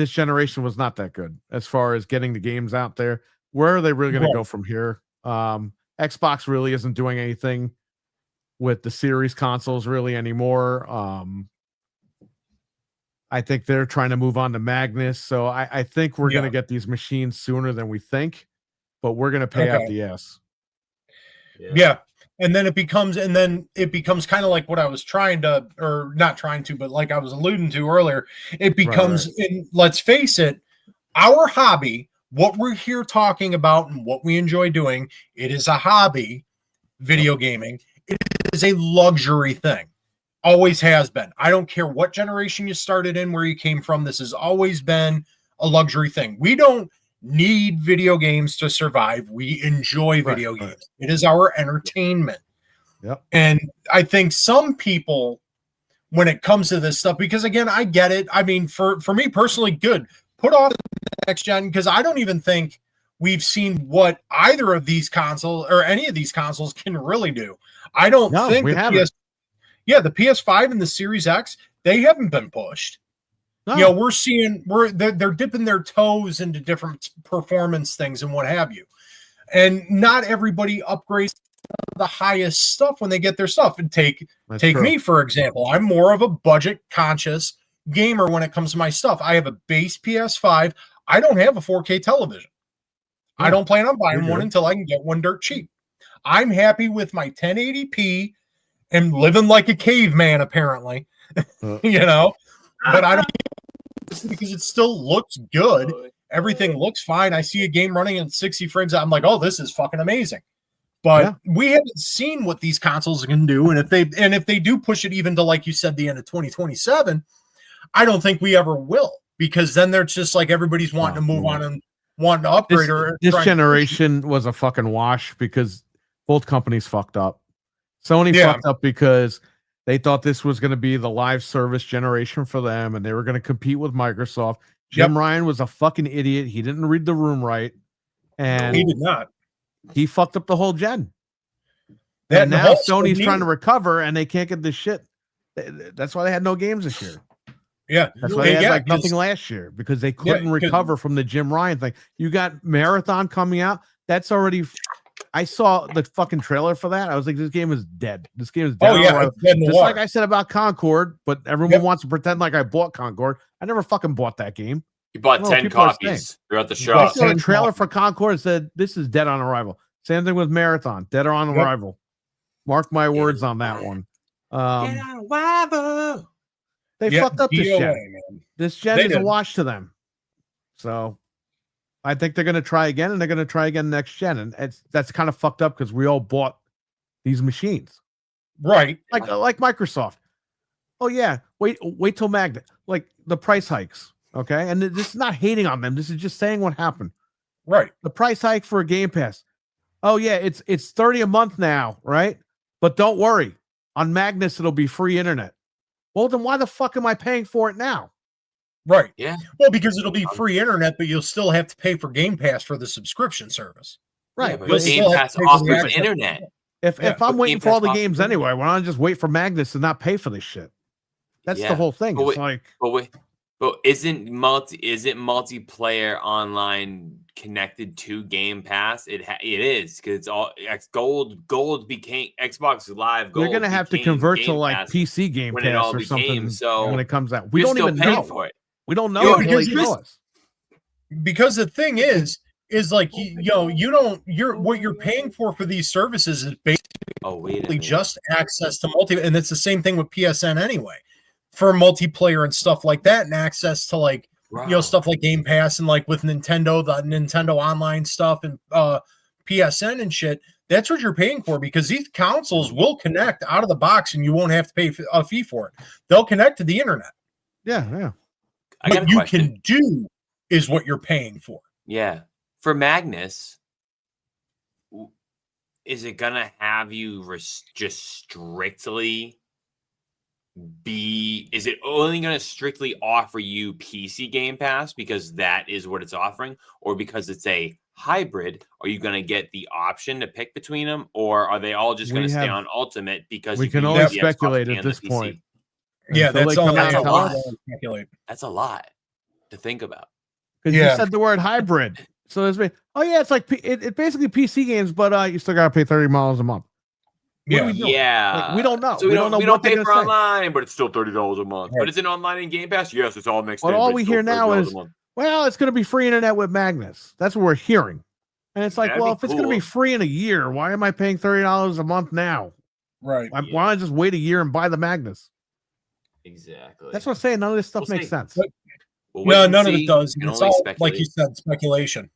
generation was not that good as far as getting the games out there. Where are they really going to go from here? Xbox really isn't doing anything with the series consoles really anymore. I think they're trying to move on to Magnus. So I think we're going to get these machines sooner than we think, but we're going to pay out the ass. Yeah. And then it becomes kind of like what I was trying to, or not trying to, but like I was alluding to earlier, it becomes, let's face it, our hobby, what we're here talking about and what we enjoy doing, it is a hobby, video gaming. It is a luxury thing. Always has been. I don't care what generation you started in, where you came from. This has always been a luxury thing. We don't need video games to survive. We enjoy video games. It is our entertainment. Yep. And I think some people, when it comes to this stuff, because again, I get it. I mean, for me personally, good. Put off the next gen, because I don't even think we've seen what either of these consoles or any of these consoles can really do. I don't think we haven't. The PS5 and the Series X, they haven't been pushed. No. We're seeing they're dipping their toes into different performance things and what have you. And not everybody upgrades the highest stuff when they get their stuff. And take me, for example. I'm more of a budget conscious gamer when it comes to my stuff. I have a base PS5. I don't have a 4K television. I don't plan on buying one until I can get one dirt cheap. I'm happy with my 1080p and living like a caveman, apparently. But I don't, because it still looks good. Everything looks fine. I see a game running at 60 frames. I'm like, oh, this is fucking amazing. But we haven't seen what these consoles can do. And if they do push it even to, like you said, the end of 2027, I don't think we ever will, because then they're just like everybody's wanting to move on and wanting to upgrade. This generation was a fucking wash because both companies fucked up. Sony fucked up because they thought this was going to be the live service generation for them, and they were going to compete with Microsoft. Jim Ryan was a fucking idiot. He didn't read the room right, and he did not. He fucked up the whole gen. And now Sony's trying to recover, and they can't get this shit. That's why they had no games this year. Yeah, that's why they had nothing last year, because they couldn't recover from the Jim Ryan thing. You got Marathon coming out. That's already. I saw the fucking trailer for that. I was like, this game is dead. This game is dead. Oh yeah, just like I said about Concord, but everyone wants to pretend like I bought Concord. I never fucking bought that game. You bought 10 copies throughout the show. I saw a trailer for Concord and said, this is dead on arrival. Same thing with Marathon, dead on arrival. Mark my words on that one. Dead on arrival. They fucked up this gen. This gen is a wash to them. So I think they're going to try again, and they're going to try again next gen. And that's kind of fucked up because we all bought these machines. Right. Like Microsoft. Oh, yeah. Wait till Magnet. Like the price hikes. Okay. And this is not hating on them. This is just saying what happened. Right. The price hike for a Game Pass. Oh, yeah. It's $30 a month now. Right. But don't worry. On Magnus, it'll be free internet. Well, then why the fuck am I paying for it now? Right. Yeah. Well, because it'll be free internet, but you'll still have to pay for Game Pass for the subscription service. Right. Yeah, but Game Pass offers internet. If I'm waiting for all the games anyway, why don't I just wait for Magnus and not pay for this shit? That's the whole thing. But isn't multiplayer online connected to Game Pass? It is, because it's all Gold became Xbox Live. Gold. They're gonna have to convert to like PC Game Pass or something. So when it comes out, we don't even know for it. We don't know until they show us. Because the thing is like what you're paying for these services is basically just access to multi, and it's the same thing with PSN anyway, for multiplayer and stuff like that, and access to like stuff like Game Pass, and like with Nintendo, the Nintendo Online stuff, and PSN and shit. That's what you're paying for, because these consoles will connect out of the box, and you won't have to pay a fee for it. They'll connect to the internet. Yeah. What you can do is what you're paying for. Yeah. For Magnus, is it going to have you just strictly is it only going to strictly offer you PC Game Pass because that is what it's offering, or because it's a hybrid, are you going to get the option to pick between them, or are they all just going to stay on Ultimate because we you can use only the speculate Xbox at and the this PC? point. Yeah, Until that's they all. come out That's and a tell lot. us. Speculate. That's a lot to think about. Because you said the word hybrid. So it's it's like it basically PC games, but you still gotta pay $30 a month. What are we doing? Like, we don't know. So we don't know. We don't pay for say. online, but it's still $30 a month. Right. But it's an online in Game Pass. Yes, it's all mixed but in. All we hear now is, well, it's going to be free internet with Magnus. That's what we're hearing. And it's like, well, if it's going to be free in a year, why am I paying $30 a month now? Right. Why don't I just wait a year and buy the Magnus? Exactly. That's what I'm saying. None of this stuff makes sense. No, none of it does. It's all, like you said, speculation.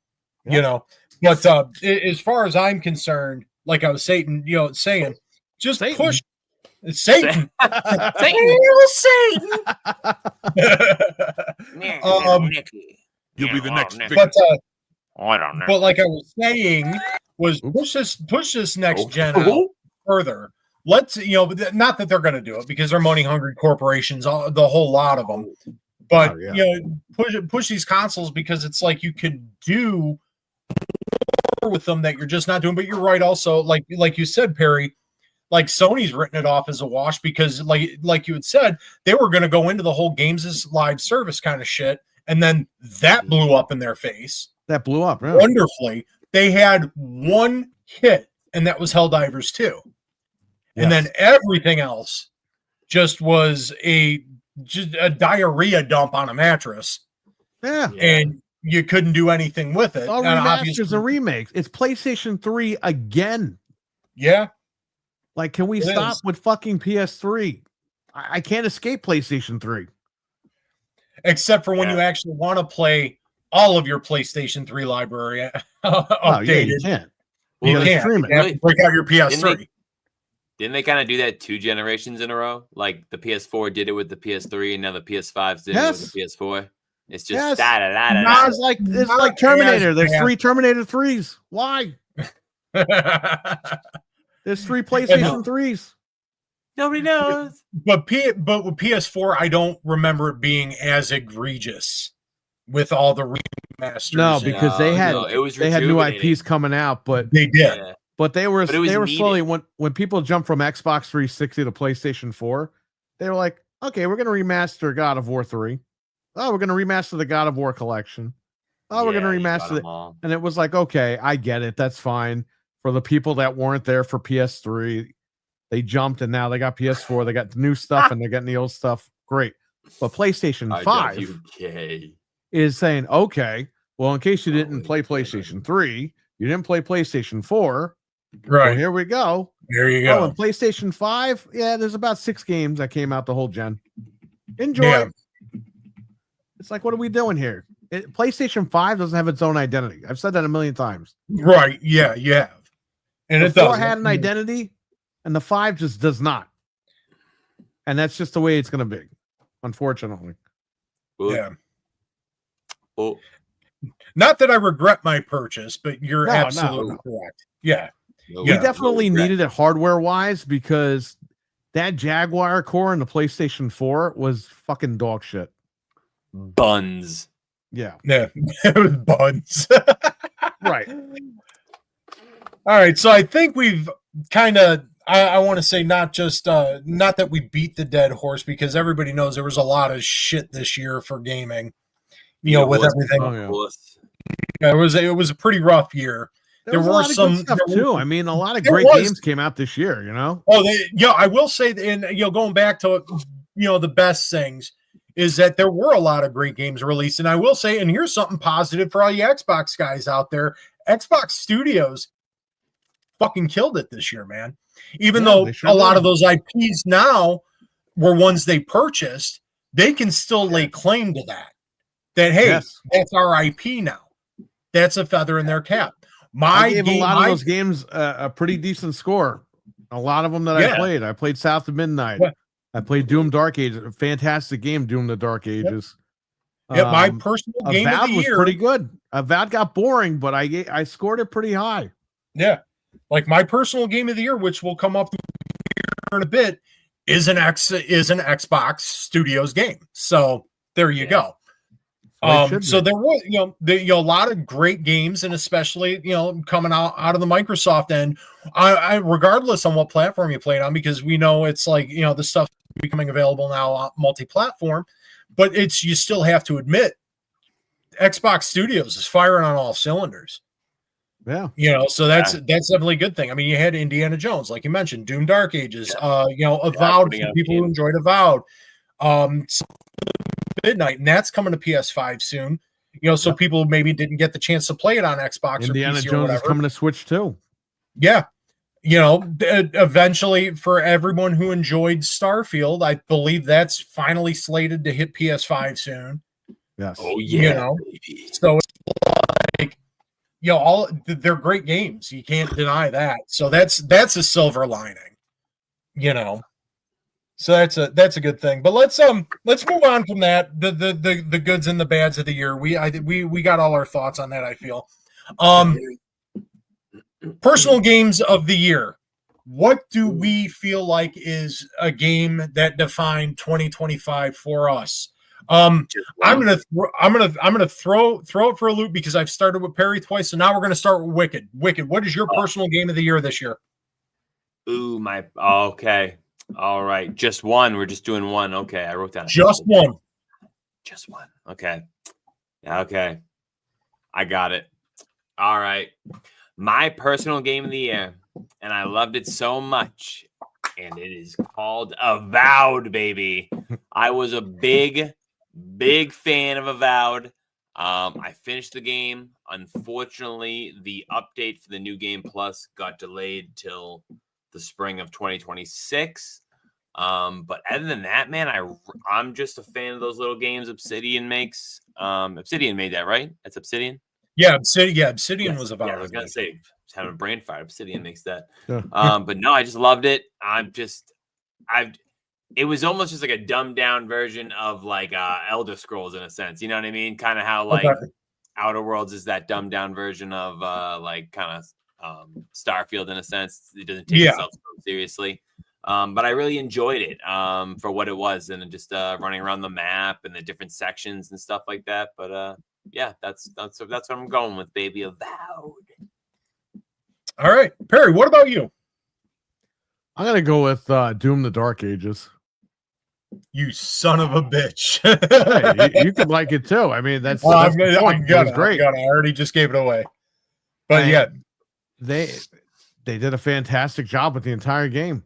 Yeah. You know, but as far as I'm concerned, like I was saying, just push Satan. Satan. You'll be the next victim. But like I was saying, was push this next gen out further. Let's not that they're going to do it because they're money hungry corporations, the whole lot of them. But push these consoles because it's like you could do more with them that you're just not doing. But you're right, also like you said, Perry. Like Sony's written it off as a wash because, like you had said, they were going to go into the whole games as live service kind of shit, and then that blew up in their face. That blew up wonderfully. They had one hit, and that was Helldivers 2, and then everything else just was a diarrhea dump on a mattress. And you couldn't do anything with it. All remasters and remakes. It's PlayStation 3 again. Yeah. Like, can we stop with fucking PS3? I can't escape PlayStation 3. Except for when you actually want to play all of your PlayStation 3 library updated. You can't. You can't. You have to break out your PS3. Didn't they kind of do that 2 generations in a row? Like the PS4 did it with the PS3, and now the PS5s did it with the PS4. It's just It's like Terminator. There's 3 Terminator 3s. Why? There's 3 PlayStation 3s. Nobody knows. But with PS4, I don't remember it being as egregious with all the remasters. No, because they had new IPs coming out, but they did. Yeah. But they were slowly when people jumped from Xbox 360 to PlayStation 4, they were like, okay, we're gonna remaster God of War 3. Oh, we're gonna remaster the God of War collection. Oh, we're gonna remaster it. And it was like, okay, I get it. That's fine. For the people that weren't there for PS3, they jumped and now they got PS4. They got the new stuff and they're getting the old stuff. Great. But PlayStation 5 is saying, okay, well, in case you didn't play PlayStation 3, you didn't play PlayStation 4. Right. Well, here we go. There you go. Oh, and PlayStation 5, there's about 6 games that came out the whole gen. Enjoy. Yeah. It's like, what are we doing here? PlayStation 5 doesn't have its own identity. I've said that a million times. Right. Yeah, you have. And the 4 had an identity, and the 5 just does not. And that's just the way it's going to be, unfortunately. Yeah. Well, not that I regret my purchase, but you're absolutely correct. Yeah. We definitely needed it hardware-wise because that Jaguar core in the PlayStation 4 was fucking dog shit. Buns. Yeah, it was buns. Right. All right, so I think we've kind of, I want to say not that we beat the dead horse because everybody knows there was a lot of shit this year for gaming, with everything. It was a pretty rough year. There were some stuff too. I mean, a lot of great games came out this year, Oh, I will say, and going back to, the best things is that there were a lot of great games released. And I will say, and here's something positive for all you Xbox guys out there, Xbox Studios fucking killed it this year, man. Even though a lot of those IPs now were ones they purchased, they can still lay claim to that. That, hey, that's our IP now. That's a feather in their cap. I gave a lot of those games a pretty decent score. A lot of them that I played. I played South of Midnight. I played Doom Dark Ages. A fantastic game, Doom the Dark Ages. Yeah, my personal game of the year was pretty good. Avowed got boring, but I scored it pretty high. Yeah. Like my personal game of the year, which will come up in a bit, is an Xbox Studios game. So there you go. So there was, a lot of great games, and especially, coming out of the Microsoft end, I regardless on what platform you played on, because we know it's like, the stuff becoming available now multi-platform, but you still have to admit Xbox Studios is firing on all cylinders. Yeah. So that's definitely a good thing. I mean, you had Indiana Jones, like you mentioned, Doom Dark Ages, Avowed for people who enjoyed Avowed, Midnight, and that's coming to PS5 soon. So people maybe didn't get the chance to play it on Xbox Indiana or PC Jones or whatever. is coming to Switch too. Yeah. Eventually, for everyone who enjoyed Starfield, I believe that's finally slated to hit PS5 soon. Yes. Oh yeah. So it's like, they're great games. You can't deny that. So that's a silver lining. So that's a good thing. But let's move on from that. The goods and the bads of the year. We got all our thoughts on that, I feel. Personal games of the year. What do we feel like is a game that defined 2025 for us? I'm gonna throw it for a loop because I've started with Perry twice, so now we're gonna start with Wicked. Wicked, what is your personal game of the year this year? Ooh, okay. All right. Just one. We're just doing one. Okay. I wrote down. Just one. Just one. Okay. Yeah, okay. I got it. All right. My personal game of the year, and I loved it so much, and it is called Avowed, baby. I was a big fan of Avowed. I finished the game. Unfortunately, the update for the New Game Plus got delayed till the spring of 2026. But other than that, man, I'm just a fan of those little games Obsidian makes. Obsidian made that, right? That's Obsidian? Yeah, Obsidian was about. Yeah, I was gonna say, just having a brain fire. Obsidian makes that. Yeah. But no, I just loved it. It was almost just like a dumbed down version of like Elder Scrolls in a sense. You know what I mean? Kind of how like Outer Worlds is that dumbed down version of like kind of Starfield in a sense. It doesn't take itself so seriously. But I really enjoyed it for what it was, and just running around the map and the different sections and stuff like that. But yeah, that's what I'm going with, baby. Avowed. All right, Perry, what about you? I'm gonna go with Doom: The Dark Ages. You son of a bitch! Hey, you could like it too. I mean, that's I'm great. I already just gave it away, but yeah, they did a fantastic job with the entire game.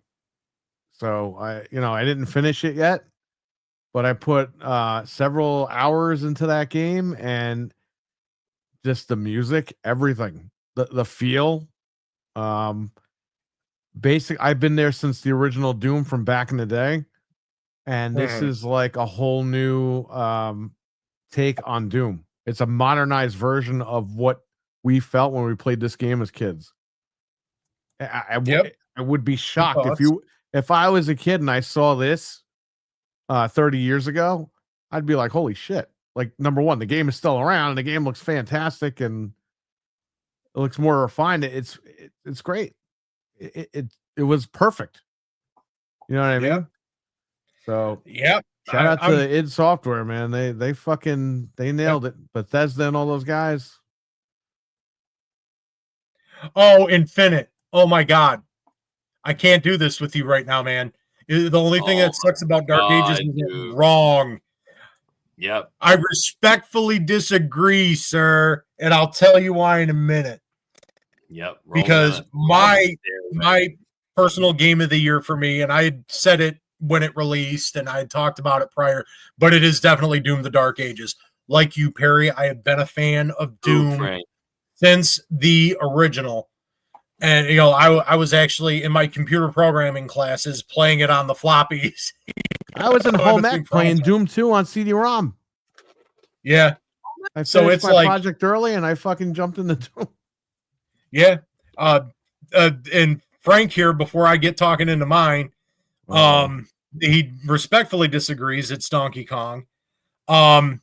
So I didn't finish it yet, but I put several hours into that game, and just the music, everything, the feel. I've been there since the original Doom from back in the day, and this is like a whole new take on Doom. It's a modernized version of what we felt when we played this game as kids. I would be shocked if I was a kid and I saw this 30 years ago. I'd be like, holy shit. Like, number one, the game is still around and the game looks fantastic and it looks more refined. It's great. It was perfect. You know what I mean? So shout out to id Software, man. They nailed it. Bethesda and all those guys. Oh, Infinite. Oh my God. I can't do this with you right now, man. The only thing that sucks about Dark Ages is it's wrong. Yep. I respectfully disagree, sir, and I'll tell you why in a minute. Yep. Because my personal game of the year for me, and I had said it when it released, and I had talked about it prior, but it is definitely Doom: The Dark Ages. Like you, Perry, I have been a fan of Doom since the original. And, I was actually in my computer programming classes playing it on the floppies. I was in home ec playing Doom 2 on CD-ROM. Yeah. So it's my project early and I fucking jumped in the Doom. Yeah. And Frank here, before I get talking into mine, he respectfully disagrees. It's Donkey Kong. But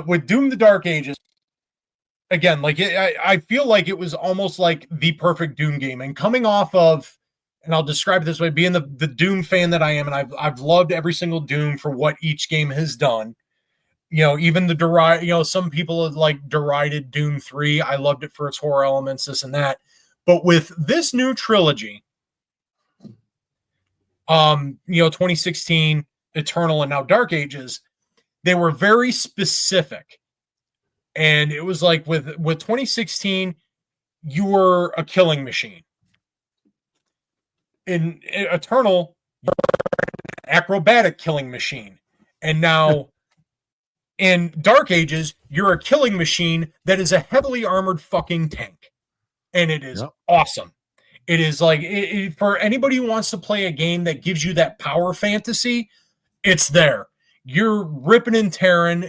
with Doom: The Dark Ages, again, like I feel like it was almost like the perfect Doom game, and coming off of, and I'll describe it this way, being the Doom fan that I am, and I've loved every single Doom for what each game has done. Even the some people have like derided Doom 3. I loved it for its horror elements, this and that. But with this new trilogy, 2016, Eternal, and now Dark Ages, they were very specific. And it was like with 2016, you were a killing machine. In Eternal, you're an acrobatic killing machine. And now in Dark Ages, you're a killing machine that is a heavily armored fucking tank. And it is awesome. It is like, for anybody who wants to play a game that gives you that power fantasy, it's there. You're ripping and tearing.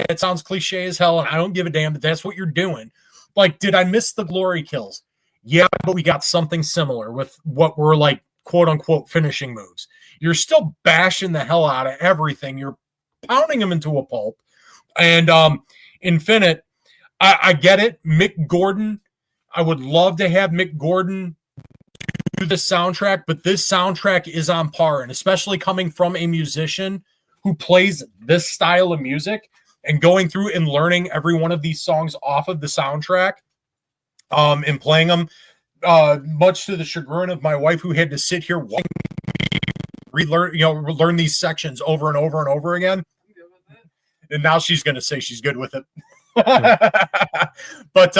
It sounds cliche as hell, and I don't give a damn, but that's what you're doing. Like, did I miss the glory kills? Yeah, but we got something similar with what were like, quote unquote, finishing moves. You're still bashing the hell out of everything. You're pounding them into a pulp. And Infinite, I get it. Mick Gordon, I would love to have Mick Gordon do the soundtrack, but this soundtrack is on par, and especially coming from a musician who plays this style of music and going through and learning every one of these songs off of the soundtrack, and playing them, much to the chagrin of my wife, who had to sit here learn these sections over and over and over again. And now she's going to say she's good with it. But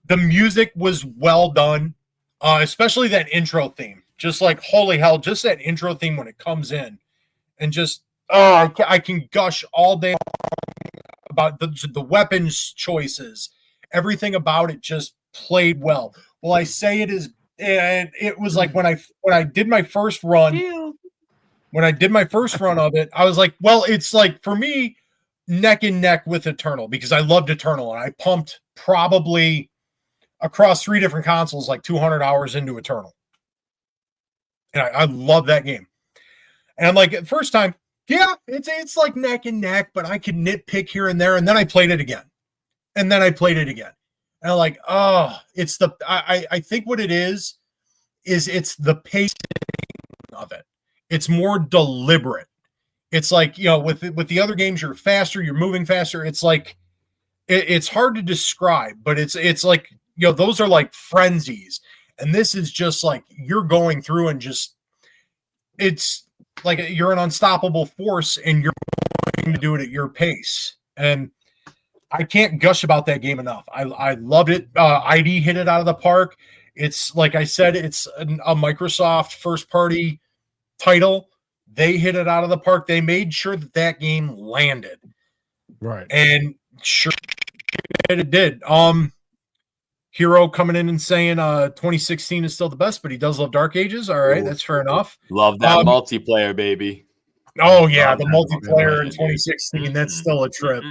the music was well done, especially that intro theme. Just like, holy hell, just that intro theme when it comes in. And just, I can gush all day about the weapons choices. Everything about it just played well. Well, I say it is, and it was like when I did my first run, when I did my first run of it, I was like, well, it's like, for me, neck and neck with Eternal, because I loved Eternal, and I pumped probably across 3 different consoles like 200 hours into Eternal. And I love that game. And I'm like, first time, yeah, it's like neck and neck, but I could nitpick here and there. And then I played it again. And then I played it again. And I'm like, it's I think what it is it's the pacing of it. It's more deliberate. It's like, with the other games, you're faster, you're moving faster. It's like, it's hard to describe, but it's like, those are like frenzies. And this is just like, you're going through and just, it's like you're an unstoppable force, and you're going to do it at your pace. And I can't gush about that game enough. I loved it. ID hit it out of the park. It's like I said, it's a Microsoft first party title. They hit it out of the park. They made sure that game landed. Right. And sure it did. Hero coming in and saying 2016 is still the best, but he does love Dark Ages. All right, that's fair enough. Love that multiplayer, baby. Oh yeah, the multiplayer in 2016. That's still a trip.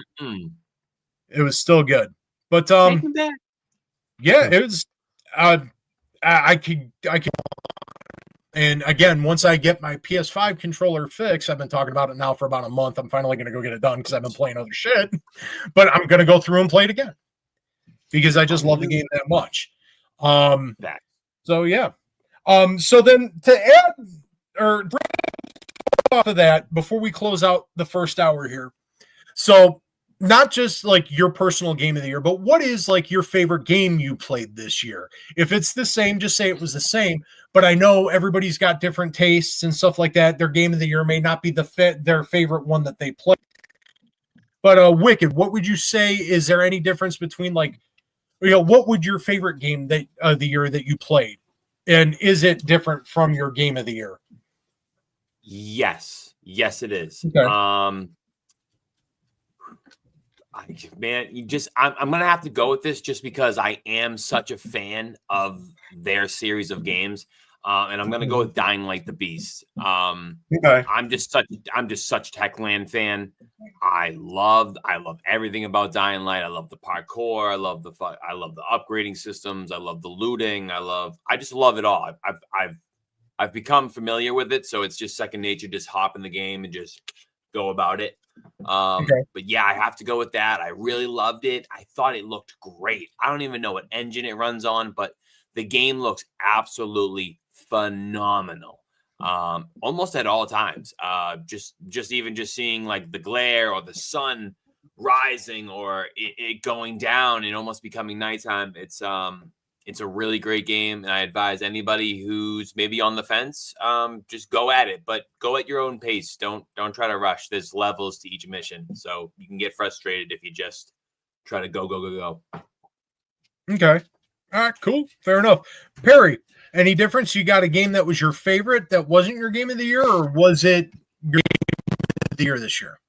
It was still good, but yeah, it was. I could. And again, once I get my PS5 controller fixed, I've been talking about it now for about a month. I'm finally going to go get it done because I've been playing other shit. But I'm going to go through and play it again because I just love the game that much. So yeah. So then to add or off of that, before we close out the first hour here, so not just like your personal game of the year, but what is like your favorite game you played this year? If it's the same, just say it was the same. But I know everybody's got different tastes and stuff like that. Their game of the year may not be their favorite one that they play. But Wicked, what would you say? Is there any difference between like, what would your favorite game that the year that you played, and is it different from your game of the year? Yes, it is. Okay. I'm gonna have to go with this just because I am such a fan of their series of games, and I'm gonna go with Dying Light: The Beast. Okay. I'm just such a Techland fan. I love everything about Dying Light. I love the parkour. I love the upgrading systems. I love the looting. I just love it all. I've become familiar with it, so it's just second nature. Just hop in the game and just go about it. But yeah, I have to go with that. I really loved it. I thought it looked great. I don't even know what engine it runs on, but the game looks absolutely phenomenal. almost at all times. Just seeing like the glare or the sun rising or it going down and almost becoming nighttime. It's a really great game, and I advise anybody who's maybe on the fence, just go at it, but go at your own pace. Don't try to rush. There's levels to each mission, so you can get frustrated if you just try to go. Okay. All right, cool. Fair enough. Perry, any difference? You got a game that was your favorite that wasn't your game of the year, or was it your game of the year this year?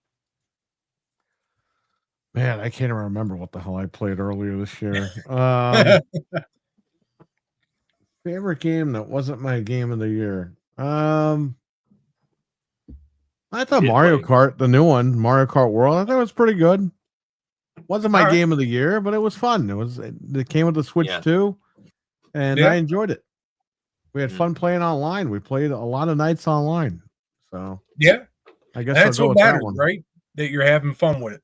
Man, I can't even remember what the hell I played earlier this year. Favorite game that wasn't my game of the year. I thought Mario Kart, the new one, Mario Kart World, I thought it was pretty good. Wasn't my game of the year, but it was fun. It came with the Switch too, and I enjoyed it. We had fun playing online. We played a lot of nights online. So yeah, I guess that's I'll go what with matters, that one. right? That you're having fun with it.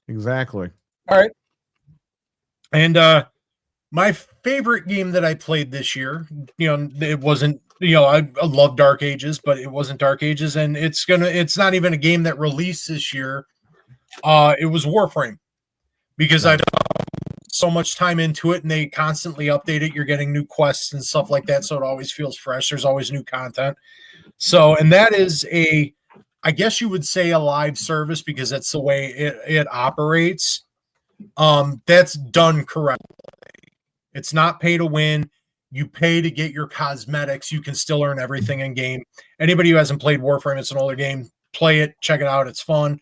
Exactly. All right. And my favorite game that I played this year, it wasn't, I love Dark Ages, but it wasn't Dark Ages, and it's not even a game that released this year. It was Warframe, because I so much time into it, and they constantly update it. You're getting new quests and stuff like that, so it always feels fresh. There's always new content. So, and that is I guess you would say a live service, because that's the way it operates. That's done correctly. It's not pay to win. You pay to get your cosmetics. You can still earn everything in game. Anybody who hasn't played Warframe, it's an older game. Play it, check it out. It's fun.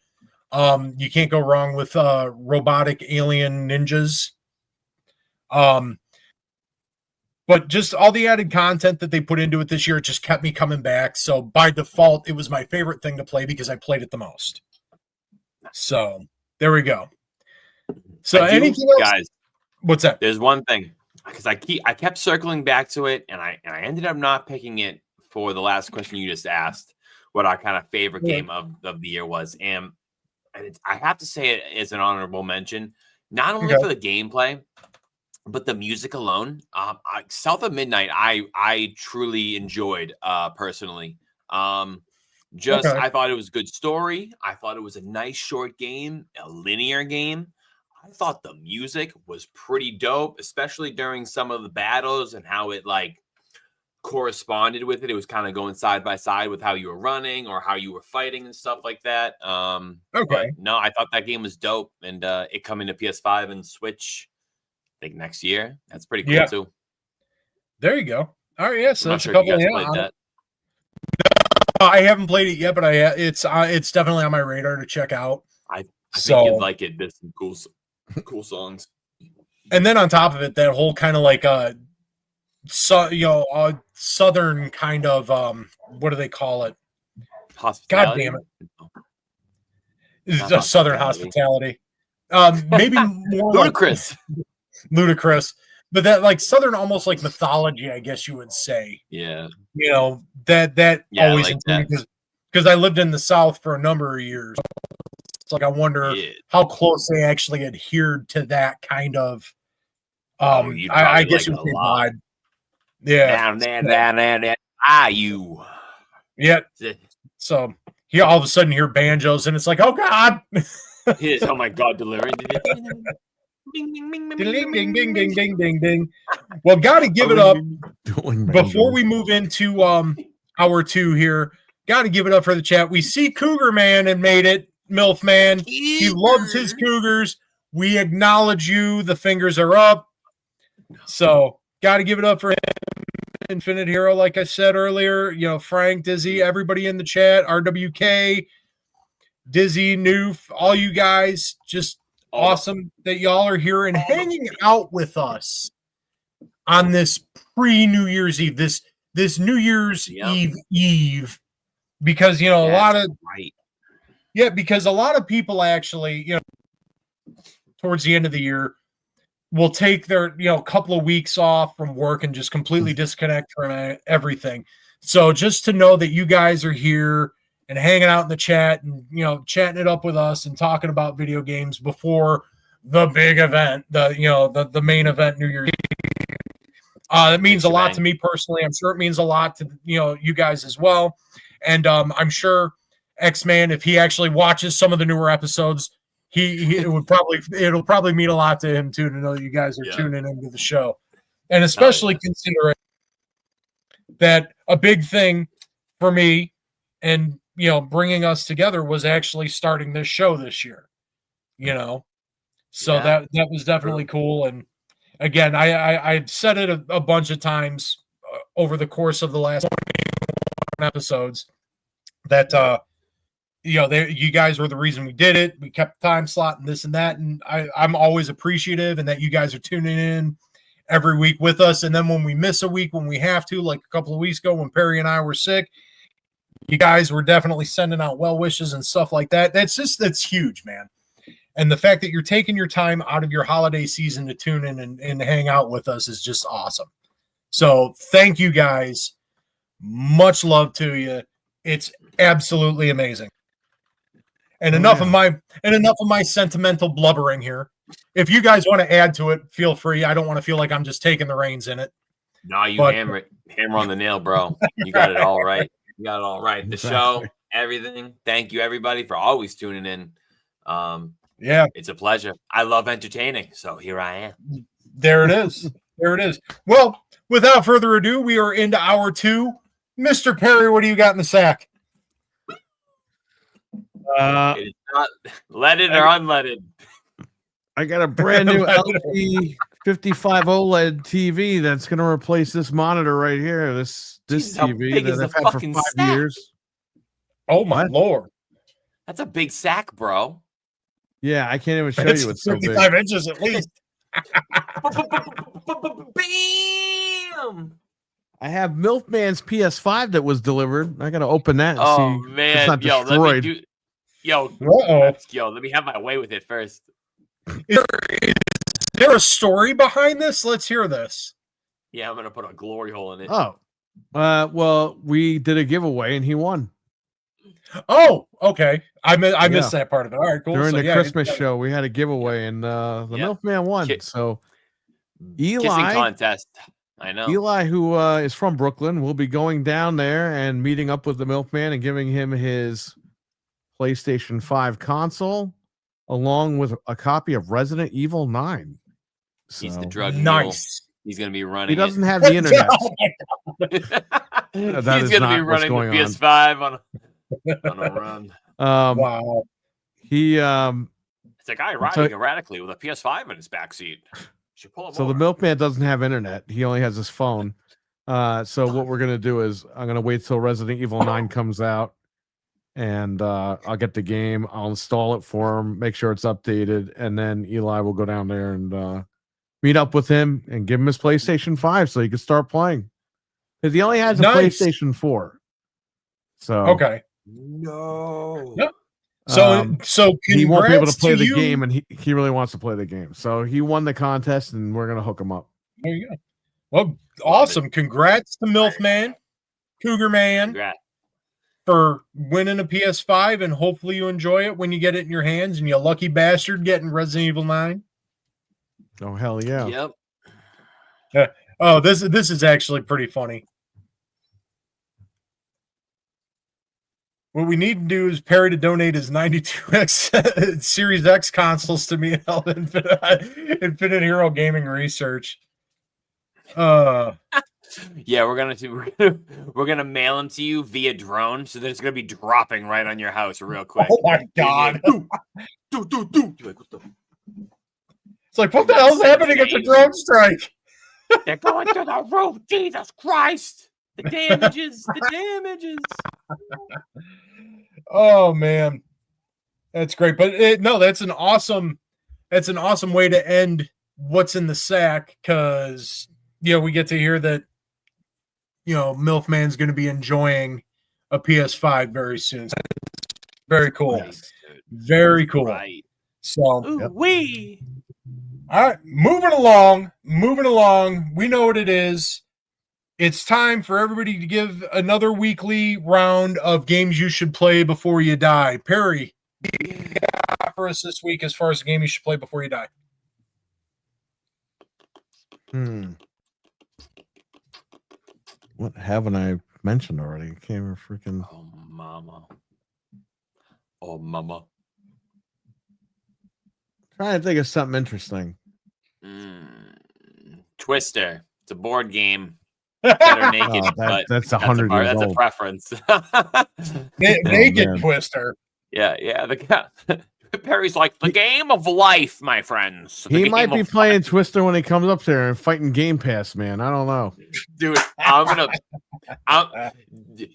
You can't go wrong with robotic alien ninjas. But just all the added content that they put into it this year, it just kept me coming back. So by default, it was my favorite thing to play because I played it the most. So there we go. So anything else? Guys, what's that? There's one thing, because I kept circling back to it, and I ended up not picking it for the last question you just asked, what our kind of favorite game of the year was. And I have to say it as an honorable mention, not only for the gameplay, but the music alone. South of Midnight, I truly enjoyed personally. I thought it was a good story. I thought it was a nice short game, a linear game. I thought the music was pretty dope, especially during some of the battles and how it like corresponded with it. It was kind of going side by side with how you were running or how you were fighting and stuff like that. But no, I thought that game was dope, and it coming to PS5 and Switch, I think next year. That's pretty cool too. There you go. All right, so that's sure a couple. you guys played that. I haven't played it yet, but it's definitely on my radar to check out. I think you'd like it. There's some cool songs. And then on top of it, that whole kind of like southern kind of what do they call it? Hospitality. God damn it! It's a southern hospitality. Maybe more ludicrous. Ludicrous. But that like southern, almost like mythology, I guess you would say. Yeah. That always like intrigued, because I lived in the South for a number of years. It's like I wonder how close they actually adhered to that kind of. I guess you would say vibe. Yeah. You. Yeah. So here, all of a sudden, hear banjos, and it's like, oh God. Oh my God, delivering. Ding, ding, ding, ding, ding, ding, ding, ding. Well, got to give it up before we move into hour 2 here. Got to give it up for the chat. We see Cougar Man and made it. MILF Man. He loves his Cougars. We acknowledge you. The fingers are up. So, got to give it up for him. Infinite Hero, like I said earlier. Frank, Dizzy, everybody in the chat. RWK, Dizzy, Noof, all you guys. Just awesome that y'all are here and hanging out with us on this pre-New Year's Eve, this New Year's Eve, because because a lot of people actually, towards the end of the year will take their couple of weeks off from work and just completely disconnect from everything. So just to know that you guys are here and hanging out in the chat and, chatting it up with us and talking about video games before the big event, the main event, New Year's Eve. It means a lot to me personally. I'm sure it means a lot to you guys as well. And I'm sure X-Man, if he actually watches some of the newer episodes, it'll probably mean a lot to him too to know that you guys are tuning into the show. And especially considering that a big thing for me and bringing us together was actually starting this show this year. So that was definitely cool. And again, I've said it a bunch of times over the course of the last episodes that you guys were the reason we did it. We kept the time slot and this and that, and I'm always appreciative, and that you guys are tuning in every week with us. And then when we miss a week, when we have to, like a couple of weeks ago when Perry and I were sick, you guys were definitely sending out well wishes and stuff like that. That's huge, man. And the fact that you're taking your time out of your holiday season to tune in and hang out with us is just awesome. So thank you guys. Much love to you. It's absolutely amazing. And enough of my sentimental blubbering here. If you guys want to add to it, feel free. I don't want to feel like I'm just taking the reins in it. No, hammer on the nail, bro. You got it all right. You got it all right. The show, everything. Thank you, everybody, for always tuning in. It's a pleasure. I love entertaining, so here I am. There it is. There it is. Well, without further ado, we are into hour 2. Mr. Perry, what do you got in the sack? It's not leaded or unleaded. I got a brand new LG 55 OLED TV that's going to replace this monitor right here. This TV that I've had for 5 years. Oh my Lord, that's a big sack, bro. Yeah, I can't even show you. It's so big. 5 inches at least. Bam! I have Milkman's PS5 that was delivered. I got to open that and see. Man, it's not destroyed. Let me have my way with it first. Is there a story behind this? Let's hear this. Yeah, I'm gonna put a glory hole in it. Oh, well, we did a giveaway and he won. Oh, okay. I missed that part of it. All right, cool. During the Christmas show, we had a giveaway and the Milkman won. So Eli kissing contest. I know. Eli, who is from Brooklyn, will be going down there and meeting up with the Milkman and giving him his PlayStation 5 console, along with a copy of Resident Evil 9. So, he's the drug nice. mule. He's going to be running. He doesn't have the internet. He's going to be running the PS5 on a run. Wow. He it's a guy riding erratically with a PS5 in his backseat. Should pull him over. The Milkman doesn't have internet. He only has his phone. So what we're going to do is I'm going to wait till Resident Evil 9 comes out. And I'll get the game. I'll install it for him, make sure it's updated, and then Eli will go down there and meet up with him and give him his PlayStation 5 so he can start playing. Because he only has a PlayStation 4. So okay. No. Yep. So he won't be able to play the game, and he really wants to play the game. So he won the contest, and we're gonna hook him up. There you go. Well, awesome! Congrats to Milfman, Cougar Man. Congrats. For winning a PS5, and hopefully you enjoy it when you get it in your hands, and you lucky bastard getting Resident Evil 9. Oh, hell yeah. Yep. Oh, this is actually pretty funny. What we need to do is Perry to donate his 92X Series X consoles to me and help Infinite Hero Gaming Research. Yeah, we're gonna mail them to you via drone, so that it's gonna be dropping right on your house real quick. Oh my God! Do. It's like, what the hell's happening at the drone strike? They're going to the roof. Jesus Christ! The damages. Oh man, that's great. But that's an awesome way to end what's in the sack, because we get to hear that Milfman's going to be enjoying a PS5 very soon. Very cool. Nice, very cool. Right. So all right, moving along. We know what it is. It's time for everybody to give another weekly round of games you should play before you die. Perry, what do you got for us this week as far as the game you should play before you die? What haven't I mentioned already? I can't even freaking. Oh, mama. Oh, mama. Trying to think of something interesting. Twister. It's a board game. Better naked, but that's 100 years that's old. a preference. Naked Twister. Yeah. The guy, Perry's like the game of life, my friends. He might be playing Twister when he comes up there and fighting Game Pass, man. I don't know, dude.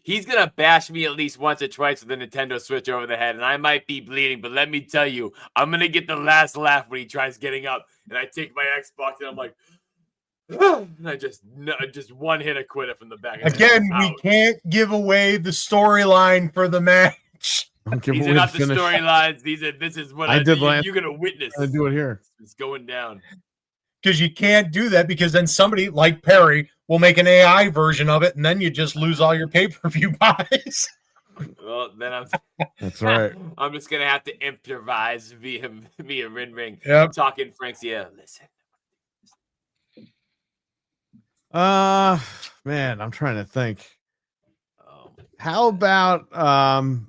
He's gonna bash me at least once or twice with the Nintendo Switch over the head, and I might be bleeding. But let me tell you, I'm gonna get the last laugh when he tries getting up, and I take my Xbox and I'm like. And I just one hit, I quit it from the back. Again, we can't give away the storyline for the match. These are not the storylines. This is what I did. You're gonna witness. I do it here. It's going down. Because you can't do that because then somebody like Perry will make an AI version of it, and then you just lose all your pay-per-view buys. Well, then That's right. I'm just gonna have to improvise via ring. Yep. Talking Frank's. Yeah, listen. Man, I'm trying to think. How about on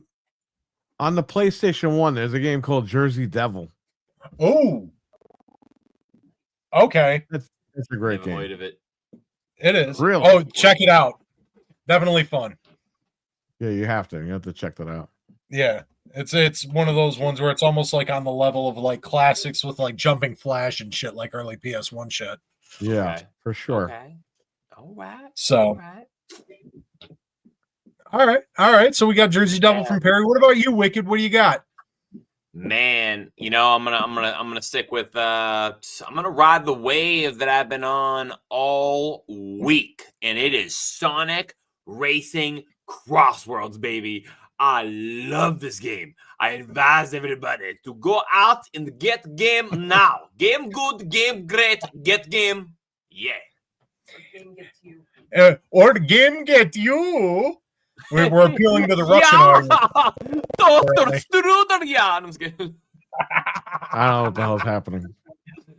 the PlayStation 1, there's a game called Jersey Devil. Oh. Okay. That's a great game. Of it. It is. Really? Oh, check it out. Definitely fun. Yeah, you have to. You have to check that out. Yeah. It's one of those ones where it's almost like on the level of like classics with like jumping flash and shit like early PS1 shit. Yeah, Okay. for sure. Okay. All right. So All right. So we got Jersey Devil from Perry. What about you, Wicked? What do you got? Man, I'm gonna stick with I'm gonna ride the wave that I've been on all week, and it is Sonic Racing Crossworlds, baby. I love this game. I advise everybody to go out and get game now. Game good, game great, get game. Yeah. Or the game get you. We're appealing to the Russian audience. Dr. Struder, I'm just kidding. I don't know what the hell's happening.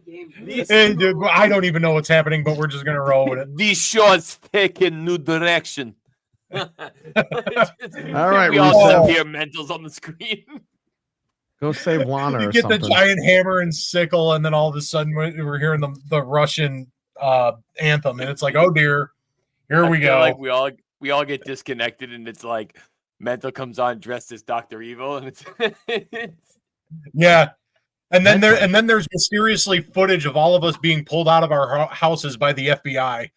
Hey, dude, I don't even know what's happening, but we're just gonna roll with it. These show's taking new direction. All right, we all have here mentals on the screen. Go save Lana You or get something. the giant hammer and sickle, and then all of a sudden we're hearing the Russian anthem, and it's like, oh dear, here we go. Like we all get disconnected, and it's like Mental comes on dressed as Dr. Evil, and it's yeah. And then there's mysteriously footage of all of us being pulled out of our houses by the FBI.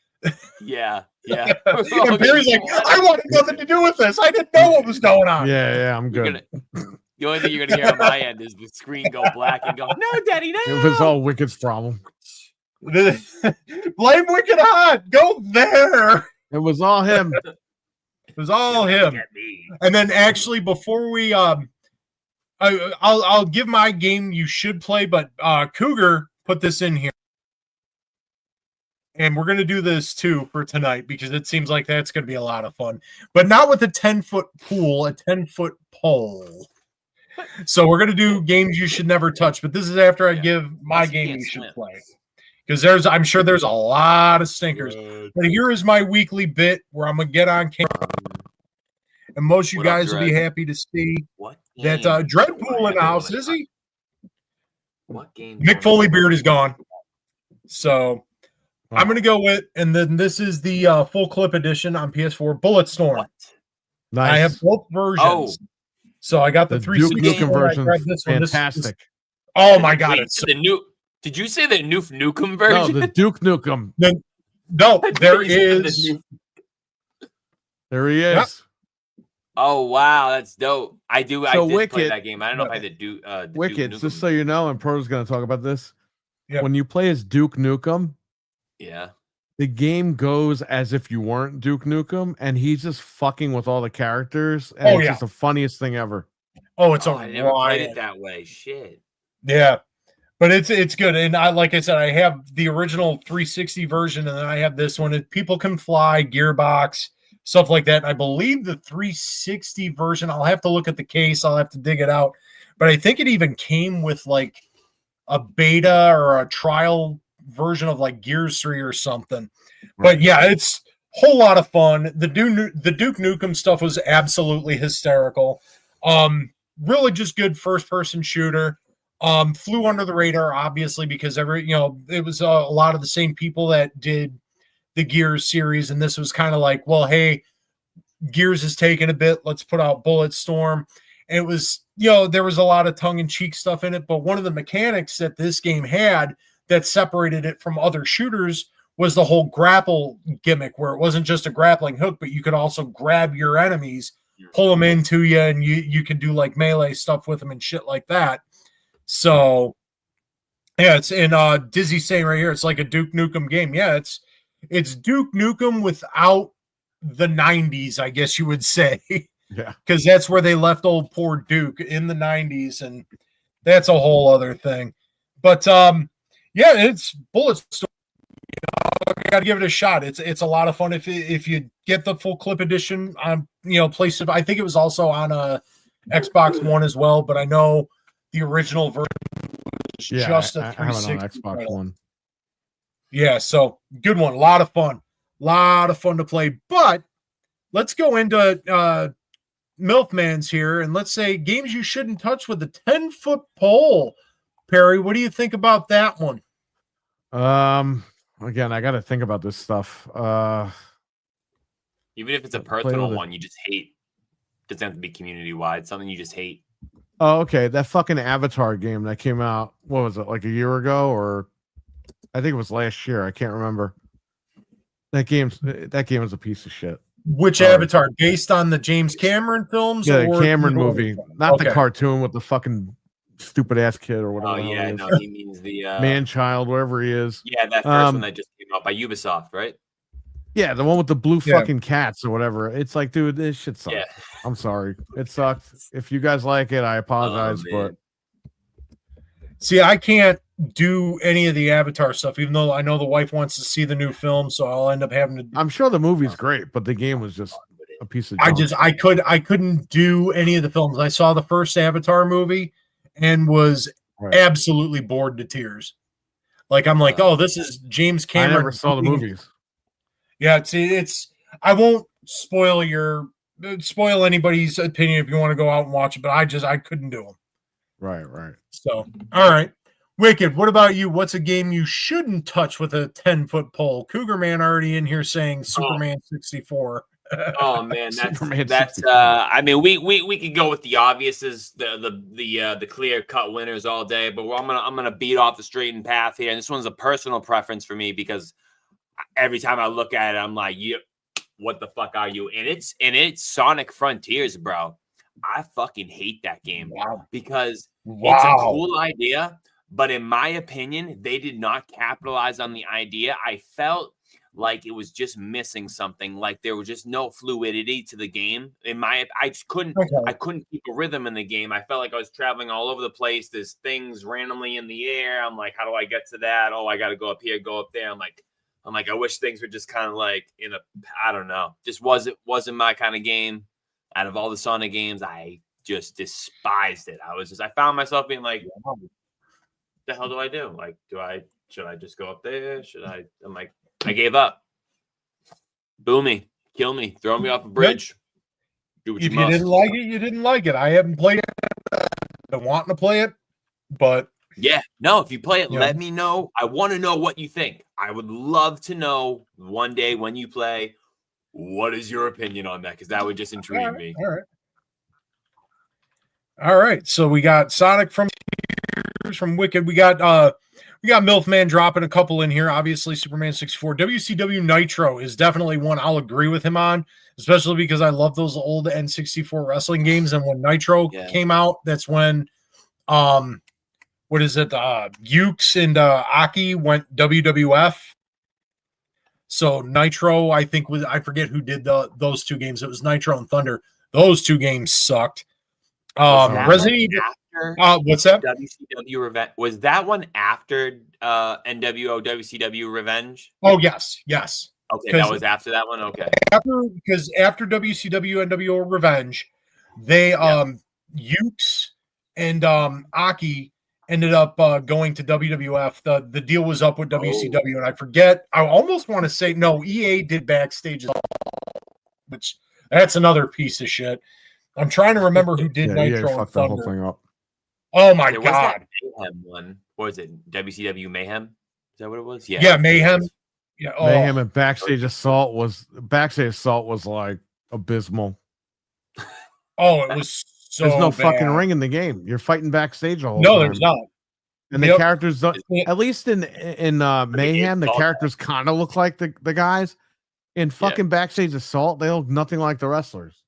yeah. And Barry's like, I wanted nothing to do with this. I didn't know what was going on. Yeah, I'm good. The only thing you're gonna hear on my end is the screen go black and go, no, Daddy, no. It was all Wicked's problem. Blame Wicked Hot. Go there. It was all him. It was all him. And then actually, before we I'll give my game you should play, but Cougar put this in here. And we're going to do this too for tonight because it seems like that's going to be a lot of fun. But not with a 10-foot pool, a 10-foot pole. So we're going to do games you should never touch. But this is after I give my game you should play. Because I'm sure there's a lot of stinkers. But here is my weekly bit where I'm going to get on camera. And most of you guys will be happy to see that Dreadpool in the house, is he? What game? Mick Foley beard is gone. So I'm going to go with, and then this is the full clip edition on PS4, Bulletstorm. Nice. I have both versions. So I got the 360 version. This Fantastic. Oh my God. Wait, the new. Did you say the Noof Nukem version? No, the Duke Nukem. No, there is. There he is. Yep. Oh wow, that's dope. I did Wicked, play that game. I don't know if I did do Wicked. Duke Just Nukem. so you know, and Pro's going to talk about this. Yep. When you play as Duke Nukem, yeah, the game goes as if you weren't Duke Nukem, and he's just fucking with all the characters, and it's just the funniest thing ever. Oh, it's I never played it that way. Shit. Yeah. But it's good. And like I said, I have the original 360 version, and then I have this one. People Can Fly, Gearbox, stuff like that. And I believe the 360 version, I'll have to look at the case. I'll have to dig it out. But I think it even came with like a beta or a trial version of like Gears 3 or something. But yeah, it's whole lot of fun. The Duke Nukem stuff was absolutely hysterical. Really just good first person shooter. Flew under the radar, obviously, because it was a lot of the same people that did the Gears series, and this was kind of like, well, hey, Gears is taking a bit. Let's put out Bulletstorm. And it was, there was a lot of tongue-in-cheek stuff in it, but one of the mechanics that this game had that separated it from other shooters was the whole grapple gimmick, where it wasn't just a grappling hook, but you could also grab your enemies, pull them into you, and you can do like melee stuff with them and shit like that. So, yeah, it's in Dizzy saying right here, it's like a Duke Nukem game. Yeah, it's Duke Nukem without the 90s, I guess you would say. Yeah. Because that's where they left old poor Duke in the 90s, and that's a whole other thing. But yeah, it's Bulletstorm. I got to give it a shot. It's a lot of fun if you get the full clip edition on PlayStation. I think it was also on a Xbox One as well, but I know the original version was just a 360 on Xbox One. Yeah, so good one. A lot of fun to play. But let's go into Milfman's here, and let's say games you shouldn't touch with a 10-foot pole. Perry, what do you think about that one? Again, I got to think about this stuff. Even if it's a personal one, you just hate. Doesn't have to be community wide. Something you just hate. Oh, okay. That fucking Avatar game that came out. What was it, like a year ago, or I think it was last year. I can't remember. That game was a piece of shit. Which Avatar? Based on the James Cameron films? Yeah, the Cameron movie, not the cartoon with the fucking stupid ass kid or whatever. Oh yeah, no, he means the man-child, wherever he is. Yeah, that first one that just came out by Ubisoft, right? Yeah, the one with the blue fucking cats or whatever. It's like, dude, this shit sucks. Yeah. I'm sorry, it sucked. If you guys like it, I apologize, but see, I can't do any of the Avatar stuff, even though I know the wife wants to see the new film, so I'll end up having to. I'm sure the movie's great, but the game was just a piece of junk. I couldn't do any of the films. I saw the first Avatar movie and was absolutely bored to tears. Like, I'm like, oh, this is James Cameron. I never saw the movies. Yeah, it's I won't spoil anybody's opinion if you want to go out and watch it, but I couldn't do them. Right. So, all right. Wicked, what about you? What's a game you shouldn't touch with a 10-foot pole? Cougar Man already in here saying Superman 64. Oh man, that's I mean, we could go with the obviouses, the clear cut winners all day, but I'm gonna beat off the straightened path here, and this one's a personal preference for me because every time I look at it, I'm like, what the fuck are you? And it's Sonic Frontiers, bro. I fucking hate that game because it's a cool idea, but in my opinion, they did not capitalize on the idea. I felt like it was just missing something. Like there was just no fluidity to the game. I just couldn't keep a rhythm in the game. I felt like I was traveling all over the place. There's things randomly in the air. I'm like, how do I get to that? Oh, I got to go up here, go up there. I'm like, I wish things were just kind of like I don't know, just wasn't my kind of game. Out of all the Sonic games, I just despised it. I found myself being like, what the hell do I do? Like, should I just go up there? I'm like, I gave up. Boo me, kill me, throw me off a bridge. Do what you must. Didn't like it, you didn't like it. I haven't played it. I'm wanting to play it, but yeah, no, if you play it, let me know. I want to know what you think. I would love to know one day when you play, what is your opinion on that? Because that would just intrigue me. All right. So we got Sonic from Wicked. We got Milfman dropping a couple in here. Obviously, Superman 64. WCW Nitro is definitely one I'll agree with him on, especially because I love those old N64 wrestling games. And when Nitro came out, that's when what is it? Ukes and Aki went WWF. So Nitro, I think I forget who did those two games. It was Nitro and Thunder. Those two games sucked. Resident Evil. What's that? WCW Revenge. Was that one after NWO WCW Revenge? Oh yes. Okay, that was after that one. Okay. Because after WCW NWO Revenge, they Ukes and Aki ended up going to WWF. The deal was up with WCW, and I forget. I almost want to say no. EA did backstage, which that's another piece of shit. I'm trying to remember who did Nitro and fucked the whole Thunder. thing up. Oh my There god! Was that Mayhem one. What was it? WCW Mayhem? Is that what it was? Yeah, Mayhem. Yeah, Mayhem and Backstage Assault was like abysmal. Oh, it was so There's no bad. fucking ring in the game. You're fighting backstage the whole No, time. there's not. And the characters, at least in Mayhem, the characters kind of look like the guys. In fucking Backstage Assault, they look nothing like the wrestlers.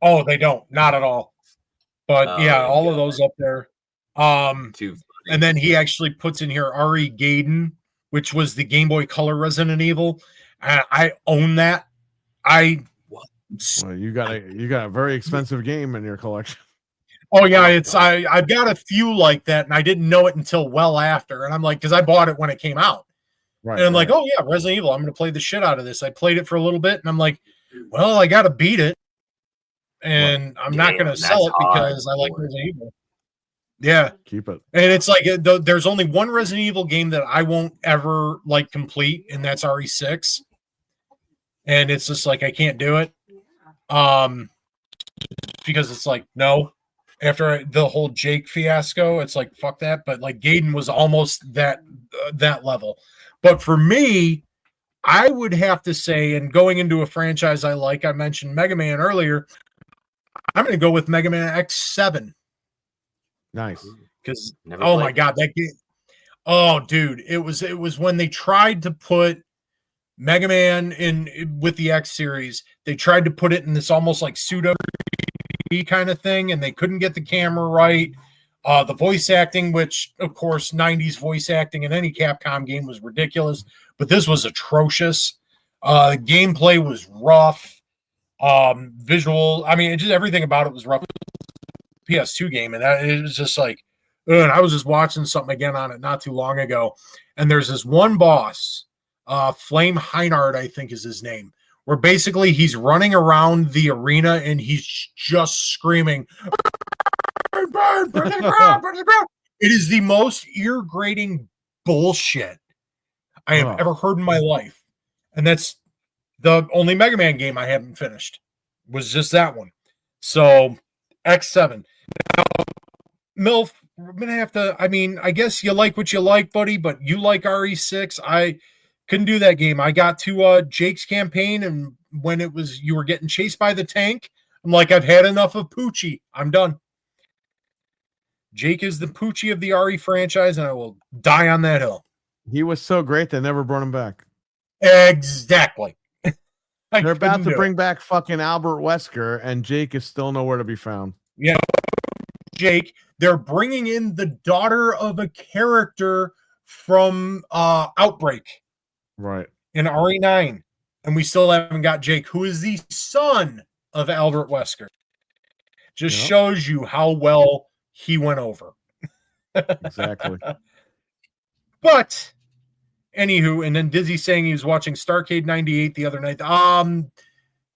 Oh, they don't. Not at all. But all of those up there. And then he actually puts in here Ari Gaiden, which was the Game Boy Color Resident Evil. I own that. Well, you got a very expensive game in your collection. Oh yeah, I've got a few like that, and I didn't know it until well after. And I'm like, because I bought it when it came out. Right. And I'm like, oh yeah, Resident Evil. I'm gonna play the shit out of this. I played it for a little bit, and I'm like, well, I gotta beat it. And I'm not gonna sell it because I like Resident Evil. Yeah. Keep it. And it's like there's only one Resident Evil game that I won't ever like complete, and that's RE6. And it's just like I can't do it. Because it's like, no. After the whole Jake fiasco, it's like fuck that. But like Gaiden was almost that level. But for me, I would have to say, and going into a franchise I mentioned Mega Man earlier, I'm going to go with Mega Man X7. Nice. Because my god, that game! Oh, dude, it was when they tried to put Mega Man in with the X series. They tried to put it in this almost like pseudo kind of thing, and they couldn't get the camera right. The voice acting, which of course 90s voice acting in any Capcom game was ridiculous, but this was atrocious. The gameplay was rough. Visual, I mean, just everything about it was rough. PS2 game, and it was just like, and I was just watching something again on it not too long ago, and there's this one boss, Flame Heinard, I think is his name, where basically he's running around the arena and he's just screaming, burn, burn, burn to the ground, burn to the ground. It is the most ear-grating bullshit I have ever heard in my life. And that's the only Mega Man game I haven't finished, was just that one. So, X7. Now, MILF, we're going to have to, I mean, I guess you like what you like, buddy, but you like RE6. I couldn't do that game. I got to Jake's campaign, and when it was you were getting chased by the tank, I'm like, I've had enough of Poochie. I'm done. Jake is the Poochie of the RE franchise, and I will die on that hill. He was so great they never brought him back. Exactly. They're about to bring back fucking Albert Wesker, and Jake is still nowhere to be found. Yeah, Jake. They're bringing in the daughter of a character from Outbreak. Right. In RE9. And we still haven't got Jake, who is the son of Albert Wesker. Just shows you how well he went over. Exactly. But, anywho, and then Dizzy saying he was watching Starcade 98 the other night.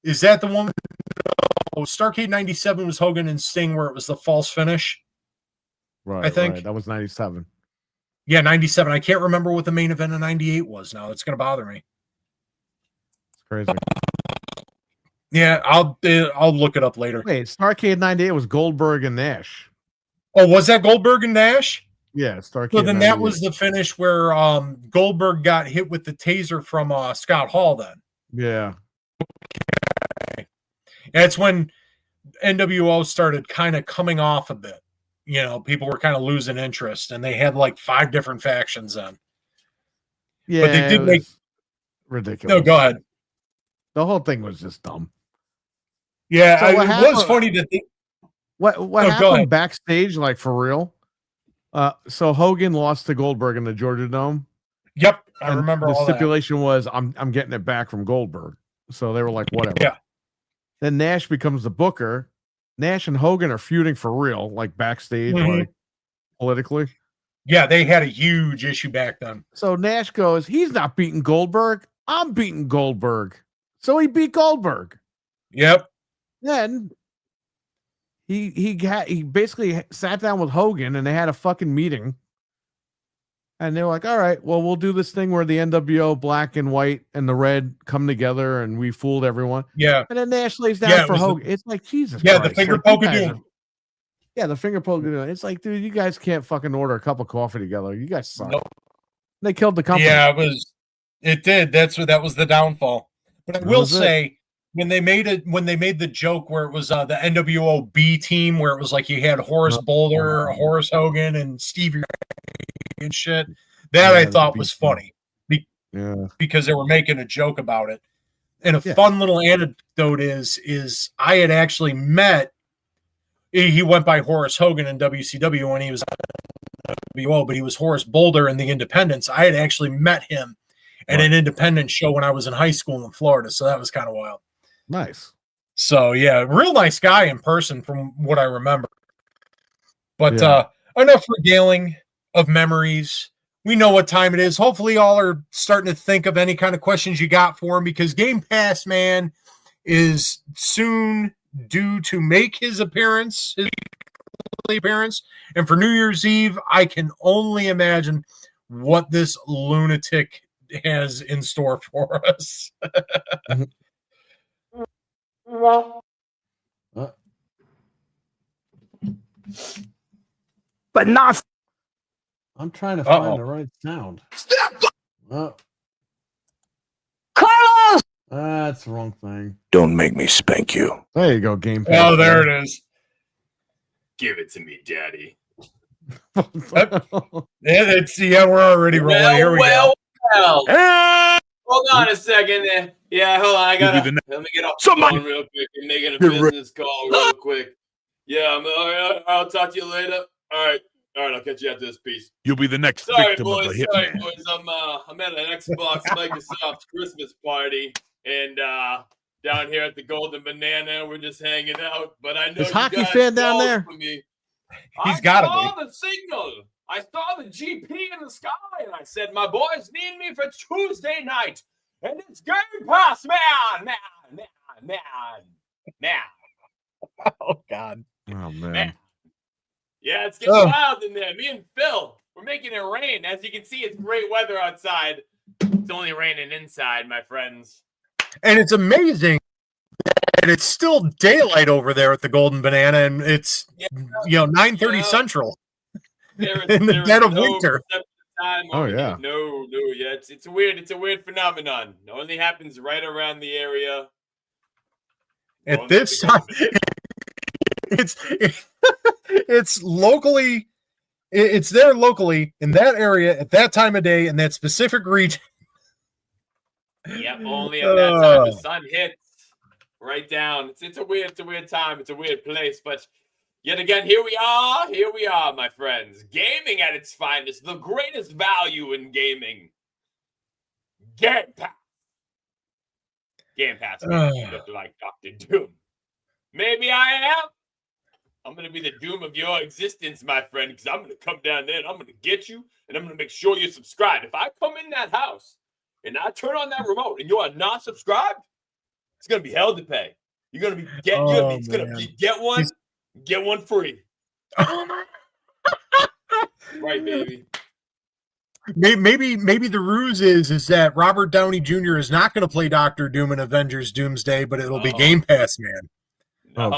Is that the one? No, Starcade 97 was Hogan and Sting, where it was the false finish. Right. I think. Right. That was 97. Yeah, 97. I can't remember what the main event of 98 was now. It's going to bother me. It's crazy. Yeah, I'll look it up later. Wait, Starcade 98 was Goldberg and Nash. Oh, was that Goldberg and Nash? Yeah, Starcade. So then 98. that was the finish where Goldberg got hit with the taser from Scott Hall then. Yeah. Okay. That's when NWO started kind of coming off a bit. You know, people were kind of losing interest, and they had like 5 different factions then. Yeah, but they did make ridiculous. No, go ahead. The whole thing was just dumb. Yeah, so it was funny that what happened backstage, like for real. So Hogan lost to Goldberg in the Georgia Dome. Yep, I remember. The stipulation was I'm getting it back from Goldberg. So they were like, whatever. Yeah. Then Nash becomes the booker. Nash and Hogan are feuding for real, like backstage, like politically. Yeah, they had a huge issue back then. So Nash goes, he's not beating Goldberg. I'm beating Goldberg. So he beat Goldberg. Yep. Then he basically sat down with Hogan and they had a fucking meeting. And they were like, all right, well, we'll do this thing where the NWO black and white and the red come together and we fooled everyone. Yeah. And then Nash lays down for Hogan. It's like, Jesus Christ. The finger poke of doom. Yeah, the finger poke of doom. It's like, dude, you guys can't fucking order a cup of coffee together. You guys suck. Nope. They killed the company. Yeah, it did. That was the downfall. But I will say, when they made the joke where it was the NWO B team, where it was like you had Horace Boulder, Horace Hogan, and Stevie and shit, that I thought was funny because they were making a joke about it. And a fun little anecdote is I had actually met, he went by Horace Hogan in WCW when he was NWO, but he was Horace Boulder in the Independents. I had actually met him at an independent show when I was in high school in Florida, so that was kind of wild. Nice. So yeah, real nice guy in person from what I remember. But enough regaling of memories. We know what time it is. Hopefully y'all are starting to think of any kind of questions you got for him, because Game Pass Man is soon due to make his appearance. And for New Year's Eve, I can only imagine what this lunatic has in store for us. But not. I'm trying to find the right sound. Carlos! That's the wrong thing. Don't make me spank you. There you go, Game Pass. Oh, there it is. Give it to me, Daddy. We're already rolling. Here we go. Hold on a second there. Yeah, hold on. Let me get off the phone real quick and making a business call real quick. Yeah, I'll talk to you later. All right, I'll catch you after this piece. You'll be the next victim of a hitman. Sorry, boys. I'm at an Xbox Microsoft Christmas party, and down here at the Golden Banana, we're just hanging out. But I know is Hockey Fan down there? He's got to be. I saw the signal. I saw the GP in the sky, and I said, my boys need me for Tuesday night. And it's Game Pass, man. Oh, God. Oh, man. Yeah, it's getting wild in there. Me and Phil, we're making it rain. As you can see, it's great weather outside. It's only raining inside, my friends. And it's amazing that it's still daylight over there at the Golden Banana, and it's 9:30 Central in the dead of winter. Oh yeah, no, yeah, it's weird. It's a weird phenomenon. It only happens right around the area. At this time, it's locally. It's there locally in that area at that time of day in that specific region. Yep, only at that time the sun hits right down. It's a weird time. It's a weird place, but yet again, here we are, my friends. Gaming at its finest, the greatest value in gaming. Game Pass. Game Pass makes you look like Dr. Doom. Maybe I am. I'm going to be the doom of your existence, my friend, because I'm going to come down there and I'm going to get you, and I'm going to make sure you're subscribed. If I come in that house and I turn on that remote and you are not subscribed, it's going to be hell to pay. You're going to be get one free. Right, baby. Maybe the ruse is that Robert Downey Jr. is not going to play Dr. Doom in Avengers Doomsday, but it'll be Game Pass Man. No,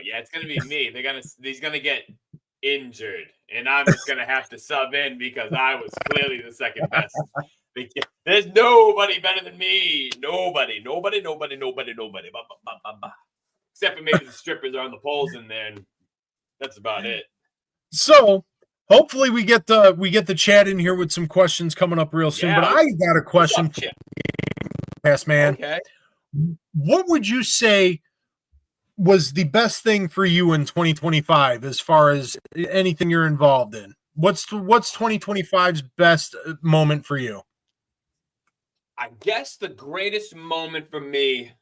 yeah, it's going to be me. He's going to get injured, and I'm just going to have to sub in because I was clearly the second best. There's nobody better than me. Nobody. Except for maybe the strippers are on the poles in there, and that's about it. So hopefully we get the chat in here with some questions coming up real soon. But I got a question for Pass Man. Okay. What would you say was the best thing for you in 2025 as far as anything you're involved in? What's 2025's best moment for you? I guess the greatest moment for me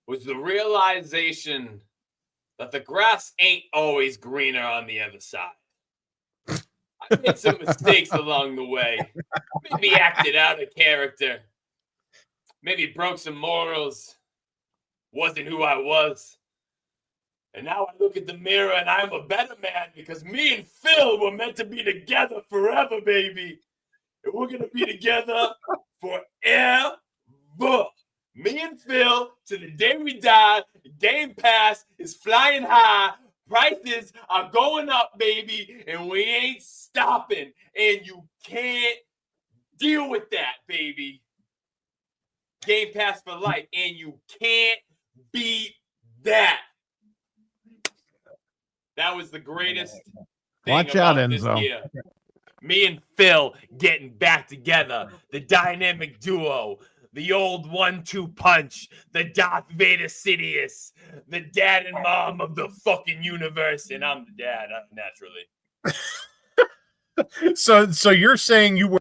was the realization that the grass ain't always greener on the other side. I made some mistakes along the way. Maybe acted out of character. Maybe broke some morals. Wasn't who I was. And now I look at the mirror and I'm a better man because me and Phil were meant to be together forever, baby. And we're going to be together forever. Me and Phil, to the day we die, Game Pass is flying high. Prices are going up, baby, and we ain't stopping. And you can't deal with that, baby. Game Pass for life, and you can't beat that. That was the greatest thing Watch out, about this Enzo. year. Me and Phil getting back together. The dynamic duo. The old 1-2 punch. The Darth Vader Sidious. The dad and mom of the fucking universe. And I'm the dad, naturally. So you're saying you were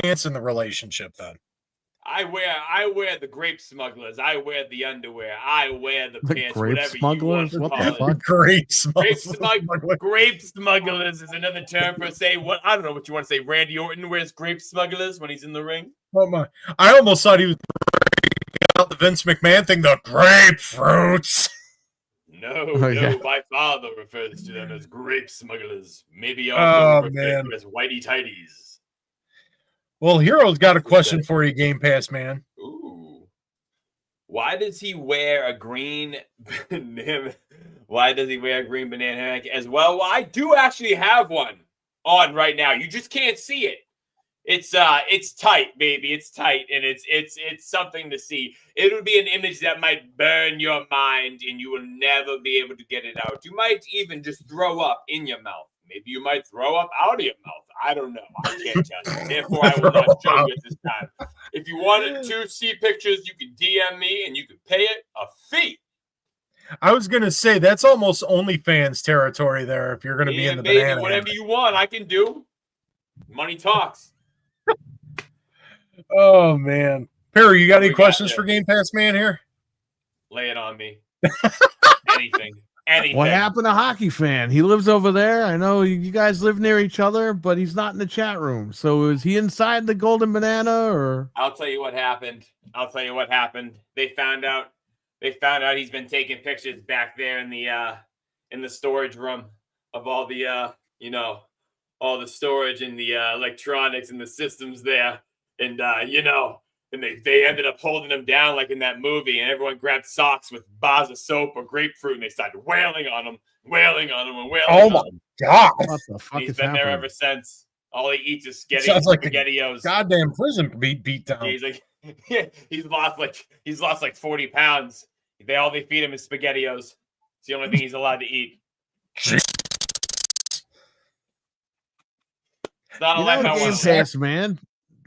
pants in the relationship then? I wear the grape smugglers. I wear the underwear. I wear the pants. Grape whatever smugglers? you want What to the call it. fuck? Grape smugglers is another term for I don't know what you want to say. Randy Orton wears grape smugglers when he's in the ring. Oh my! I almost thought he was out the Vince McMahon thing. The grapefruits. No, yeah. my father refers to them as grape smugglers. Maybe also referred to as whitey tighties. Well, Hero's got a question for you, Game Pass man. Ooh. Why does he wear a green banana? Why does he wear a green banana hammock as well? Well, I do actually have one on right now. You just can't see it. It's tight, baby. It's tight, and it's something to see. It would be an image that might burn your mind, and you will never be able to get it out. You might even just throw up in your mouth. Maybe you might throw up out of your mouth. I don't know. I can't tell you. Therefore, I will not show you at this time. If you wanted to see pictures, you can DM me, and you can pay it a fee. I was gonna say that's almost OnlyFans territory there. If you're gonna be in the baby, banana, whatever you want, I can do. Money talks. Oh man, Perry, you got any questions for Game Pass man here? Lay it on me. Anything. What happened to Hockey Fan? He lives over there. I know you guys live near each other, but he's not in the chat room. So is he inside the Golden Banana or? I'll tell you what happened. They found out he's been taking pictures back there in the storage room of all the all the storage and the electronics and the systems there. And and they ended up holding him down like in that movie, and everyone grabbed socks with bars of soap or grapefruit, and they started wailing on him. Oh my god! What the fuck He's is been happening? there ever since. All he eats is Sounds like SpaghettiOs. Goddamn prison beat down. He's like, he's lost like 40 pounds. They feed him is SpaghettiOs. It's the only thing he's allowed to eat. It's not a life I want to live. Man.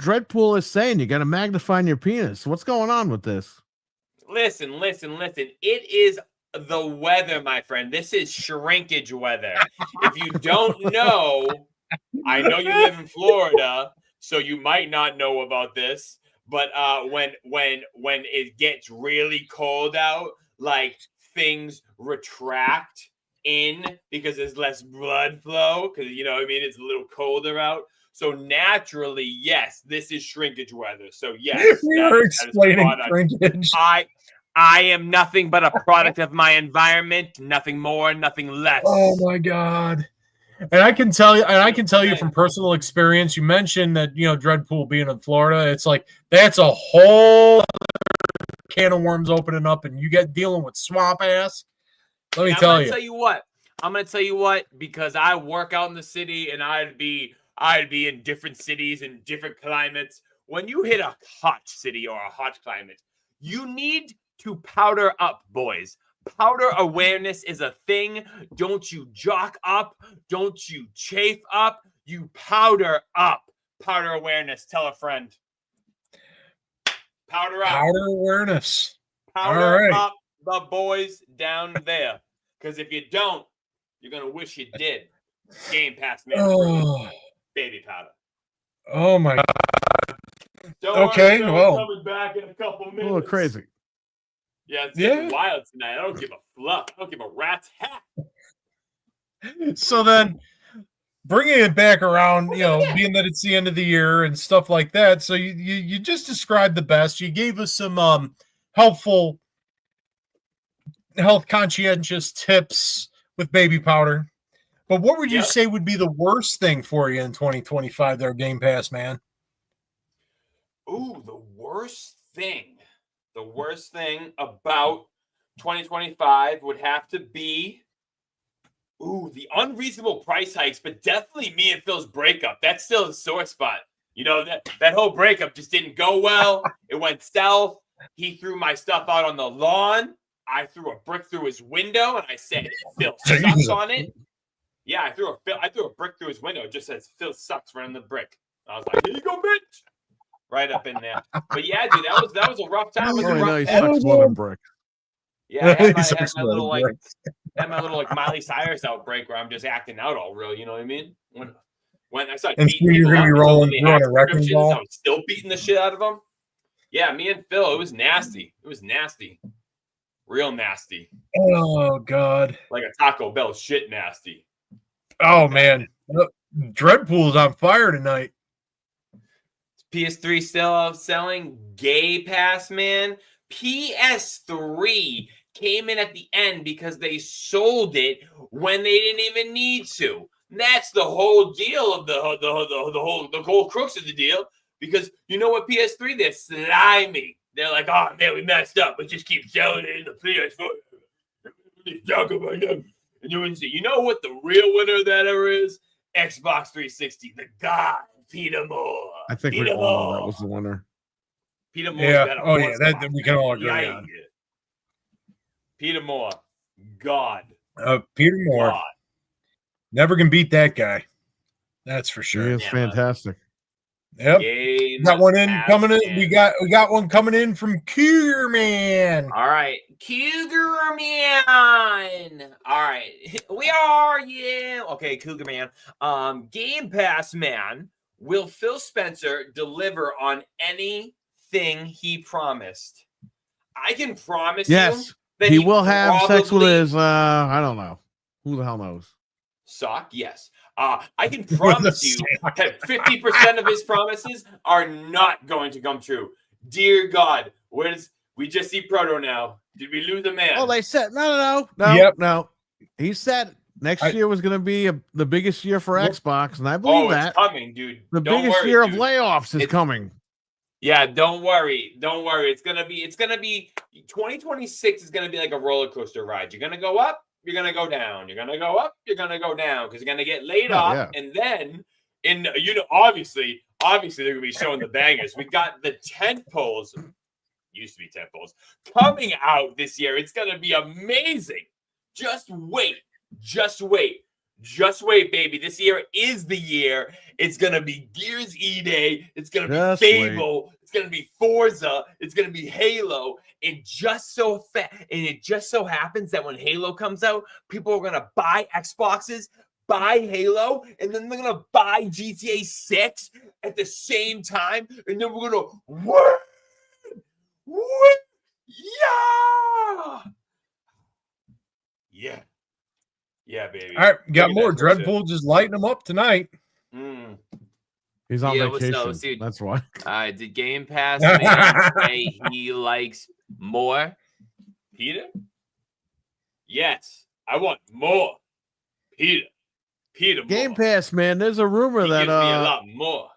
Dreadpool is saying you got to magnify your penis. What's going on with this? Listen. It is the weather, my friend. This is shrinkage weather. If you don't know, I know you live in Florida, so you might not know about this. But when it gets really cold out, like things retract in because there's less blood flow. Because it's a little colder out. So naturally, yes, this is shrinkage weather. So yes, you're explaining shrinkage. I am nothing but a product of my environment, nothing more, nothing less. Oh my god! And I can tell you from personal experience. You mentioned that Dreadpool being in Florida. It's like that's a whole other can of worms opening up, and you get dealing with swamp ass. Let me tell you. I'm gonna tell you what, because I work out in the city, and I'd be in different cities and different climates. When you hit a hot city or a hot climate, you need to powder up, boys. Powder awareness is a thing. Don't you jock up. Don't you chafe up. You powder up. Powder awareness. Tell a friend. Powder up. Powder awareness. Powder up the boys down there. Because if you don't, you're going to wish you did. Game Pass, man. Oh. Baby powder. Oh my god. Okay, well, coming back in a couple minutes. A little crazy. Yeah, it's getting wild tonight. I don't give a fluff. I don't give a rat's hat. So then, bringing it back around, being that it's the end of the year and stuff like that. So you just described the best. You gave us some helpful health conscientious tips with baby powder. But what would you say would be the worst thing for you in 2025 there, Game Pass, man? Ooh, the worst thing. The worst thing about 2025 would have to be the unreasonable price hikes, but definitely me and Phil's breakup. That's still a sore spot. You know, that whole breakup just didn't go well. It went south. He threw my stuff out on the lawn. I threw a brick through his window, and I said, Phil sucks on it. Yeah, I threw a brick through his window. It just says, Phil sucks running the brick. I was like, here you go, bitch. Right up in there. But yeah, dude, that was a rough time. It was a rough he sucks more than brick. Yeah, I had my little like Miley Cyrus outbreak where I'm just acting out all real. You know what I mean? When I started beating people you're gonna be rolling through on a wrecking ball. I was still beating the shit out of them. Yeah, me and Phil, it was nasty. It was nasty, real nasty. Oh God, like a Taco Bell shit nasty. Oh man, Dreadpool's on fire tonight. PS3 still selling. Gay Pass, man. PS3 came in at the end because they sold it when they didn't even need to. That's the whole deal of the whole crux of the deal. Because you know what, PS3, they're slimy. They're like, oh man, we messed up. We just keep selling it in the PS4. Talk about them. And you know what the real winner of that ever is? Xbox 360. The God, Peter Moore. I think we all know that was the winner. Peter Moore. Yeah. Oh yeah, that we can all agree on. Peter Moore. God. Peter Moore. God. Never can beat that guy. That's for sure. He is fantastic. Yep. Got one coming in. We got one coming in from Cougar Man. All right. Cougar Man. All right. We are, yeah. Okay, Cougar Man. Game Pass Man. Will Phil Spencer deliver on anything he promised? I can promise you that he will have sex with his I don't know. Who the hell knows? Sock, yes. I can promise you that 50% of his promises are not going to come true. Dear God, we just see Proto now. Did we lose a man? Oh, they said no. No. He said next year was going to be the biggest year for Xbox, and I believe that. It's coming, dude. The biggest year of layoffs is coming. Yeah, don't worry. It's gonna be 2026 is gonna be like a roller coaster ride. You're gonna go up. You're going to go down. You're going to go up. You're going to go down because you're going to get laid off. Yeah. And then, obviously, they're going to be showing the bangers. We got the tent poles, used to be tent poles, coming out this year. It's going to be amazing. Just wait. Just wait. Just wait, baby. This year is the year. It's going to be Gears E-Day. It's going to be Fable. Wait. It's going to be Forza. It's going to be Halo. It just so happens that when Halo comes out, people are going to buy Xboxes, buy Halo, and then they're going to buy GTA 6 at the same time. And then we're going to win. Yeah. Yeah, baby. All right, got more. Dreadpool just lighting them up tonight. He's on vacation. That's why. Did Game Pass man say he likes more? Peter? Yes, I want more. Peter more. Game Pass, man. There's a rumor that gives me a lot more.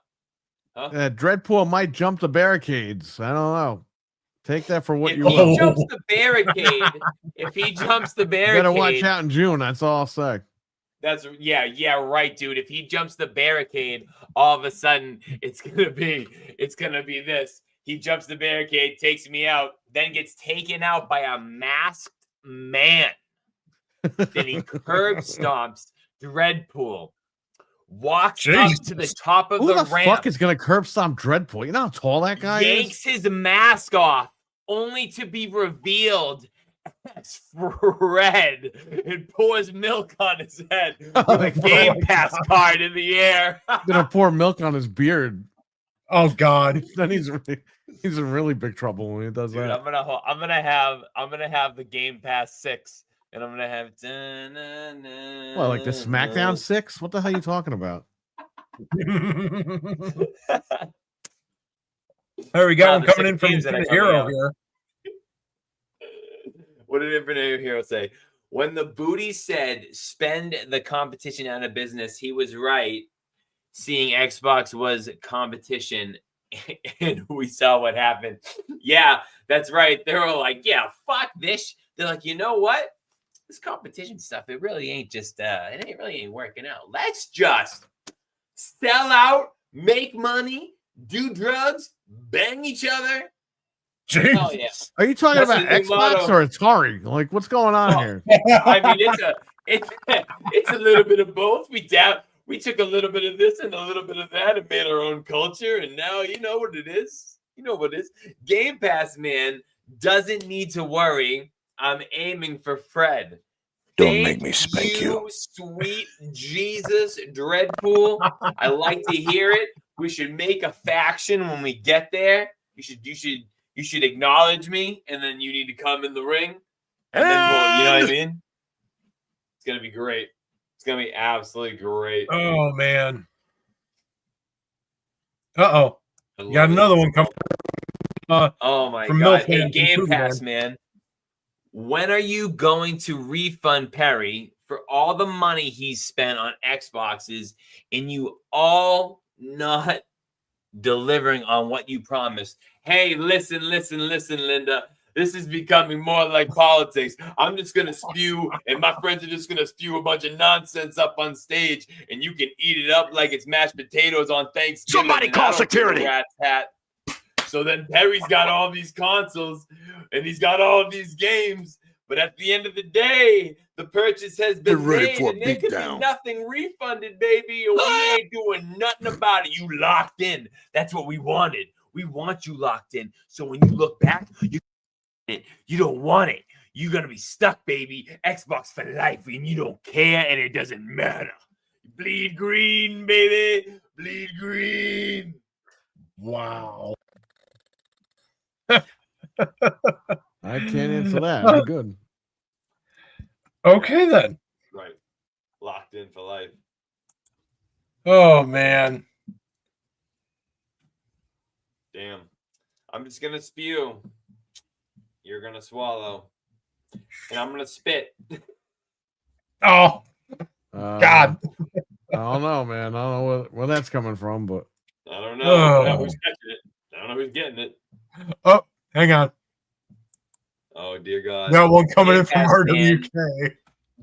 Huh? Dreadpool might jump the barricades. I don't know. Take that for what you want. If he jumps the barricade, better watch out in June. That's all I'll say. Yeah, right, dude. If he jumps the barricade, all of a sudden it's gonna be this. He jumps the barricade, takes me out, then gets taken out by a masked man. Then he curb stomps Dreadpool, walks up to the top of the ramp. Who the fuck is gonna curb stomp Dreadpool? You know how tall that guy yanks his mask off, only to be revealed as Fred and pours milk on his head with a Game Pass card in the air. Gonna pour milk on his beard. Oh God! Then he's in really big trouble when he does that. I'm gonna have the Game Pass 6, and I'm gonna have what, like the SmackDown 6? What the hell are you talking about? There we go. I'm coming in from the hero here. What did Infinite Hero say? When the booty said spend the competition out of business, he was right. Seeing Xbox was competition, and we saw what happened. Yeah, that's right. They were like, yeah, fuck this. They're like, you know what? This competition stuff, it really ain't just, it really ain't working out. Let's just sell out, make money, do drugs, bang each other. Jesus. Oh, yeah. Are you talking That's about the new Xbox motto. or Atari? Like, what's going on here? I mean, it's a little bit of both. We took a little bit of this and a little bit of that and made our own culture, and now you know what it is. You know what it is. Game Pass, man, doesn't need to worry. I'm aiming for Fred. Don't make me spank you. Sweet Jesus, Dreadpool. I like to hear it. We should make a faction when we get there. You should acknowledge me, and then you need to come in the ring. And then we'll, you know what I mean? It's gonna be great. It's gonna be absolutely great. Oh man. Uh-oh. You got another one coming. Oh my from god. Milford Hey, and Game Cougar, Pass, man. When are you going to refund Perry for all the money he's spent on Xboxes and you all not delivering on what you promised? Hey, listen, Linda. This is becoming more like politics. I'm just going to spew, and my friends are just going to spew a bunch of nonsense up on stage, and you can eat it up like it's mashed potatoes on Thanksgiving. Somebody call security. Rat's hat. So then Perry's got all these consoles, and he's got all these games. But at the end of the day, the purchase has been made, and there could be nothing refunded, baby. And we ain't doing nothing about it. You locked in. That's what we wanted. We want you locked in. So when you look back, you don't want it. You're going to be stuck, baby. Xbox for life, and you don't care, and it doesn't matter. Bleed green, baby. Bleed green. Wow. I can't answer that. I'm good. Okay then. Right. Locked in for life. Oh man. Damn. I'm just going to spew. You're going to swallow. And I'm going to spit. Oh. God. I don't know, man. I don't know where that's coming from, but I don't know. I don't know who's catching it. I don't know who's getting it. Oh, hang on. Oh, dear God. Got one coming Game in from Pass, RWK. man.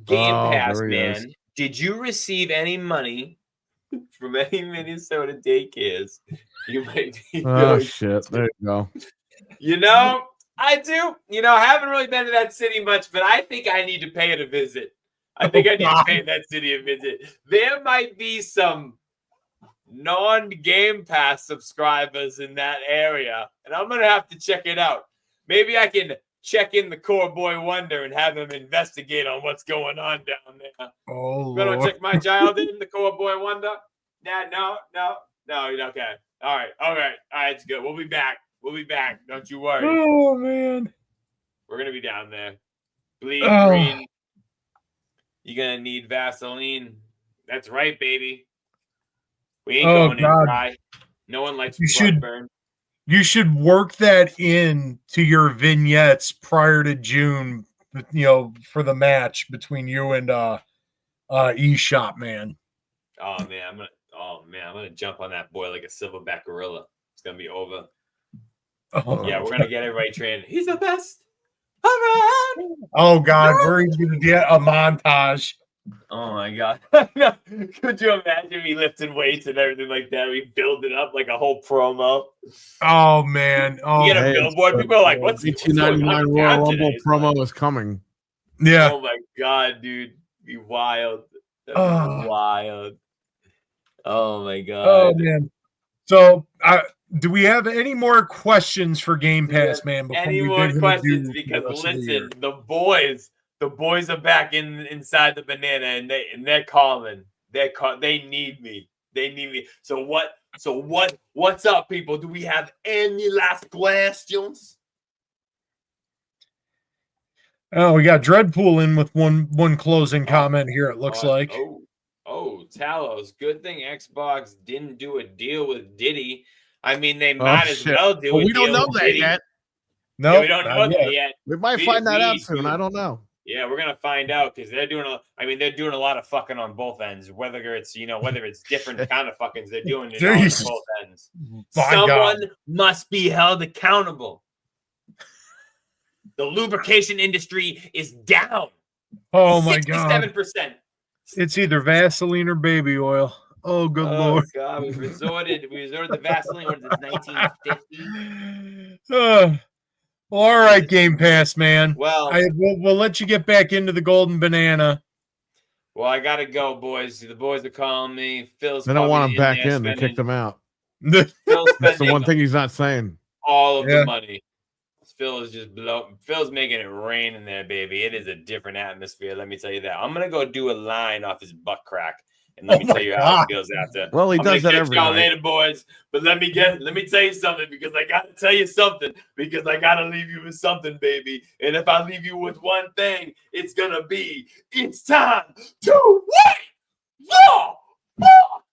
Game Pass, there he man. is. Did you receive any money from any Minnesota daycares? You might be. Oh, shit. There you go. You know, I do. You know, I haven't really been to that city much, but I think I need to pay it a visit. I think I need to pay that city a visit. There might be some non-Game Pass subscribers in that area, and I'm going to have to check it out. Maybe I can check in the Core Boy Wonder and have him investigate on what's going on down there. Oh, Going to Lord. check my child in the Core Boy Wonder? No, okay. All right, it's good. We'll be back. Don't you worry. Oh, man. We're going to be down there. Bleed Oh. green. You're going to need Vaseline. That's right, baby. We ain't going in dry. No one likes burn. You should work that in to your vignettes prior to June, you know, for the match between you and eShop, man. Oh man, I'm gonna jump on that boy like a silverback gorilla. It's gonna be over. Oh, yeah, we're gonna get everybody trained. He's the best. All right. Oh God, we're gonna get a montage. Oh my God. Could you imagine me lifting weights and everything like that? We build it up like a whole promo. Oh man. Oh, you get a billboard. People are like, what's 1899 Royal Rumble promo is coming. Yeah. Oh my God, dude. Be wild. That'd be wild. Oh my God. Oh man. So do we have any more questions for Game Pass, man? Any more questions? Because listen, the boys are back inside the banana, and they're calling. They need me. So what's up, people? Do we have any last questions? Oh, we got Dreadpool in with one closing comment here. It looks like. Oh, Talos. Good thing Xbox didn't do a deal with Diddy. I mean, they might as well do. We don't know that yet. No, Yeah, we don't know that yet. We might find that out soon. I don't know. Yeah, we're gonna find out because they're doing a lot of fucking on both ends. Whether it's different kind of fuckings, they're doing it on both ends. Someone must be held accountable. The lubrication industry is down. Oh my God. 67%. It's either Vaseline or baby oil. Oh, good Lord. God, we resorted to Vaseline since 1950. Well, all right, Game Pass, man. Well, we'll let you get back into the Golden Banana. Well, I gotta go, boys. The boys are calling me. Phil's. They don't want him back in. They kicked him out. Phil's That's the one thing he's not saying. All of the money. Phil is just Phil's making it rain in there, baby. It is a different atmosphere. Let me tell you that. I'm gonna go do a line off his butt crack, and let me tell you how it feels after. Well, he does that every night. Later, boys. But let me tell you something because I gotta tell you something because I gotta leave you with something, baby. And if I leave you with one thing, it's gonna be it's time to wait the fuck.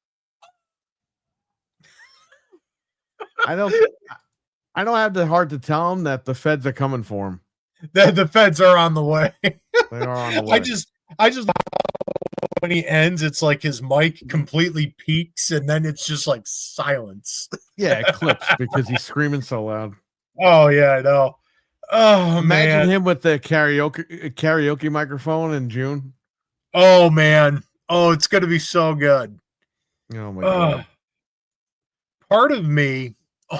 I don't have the heart to tell him that the feds are coming for him. The feds are on the way. They are on the way. I just when he ends, it's like his mic completely peaks and then it's just like silence. Yeah, it clips because he's screaming so loud. Oh yeah, I know. Oh, imagine him with the karaoke microphone in June. Oh man. Oh, it's gonna be so good. Oh my God. Part of me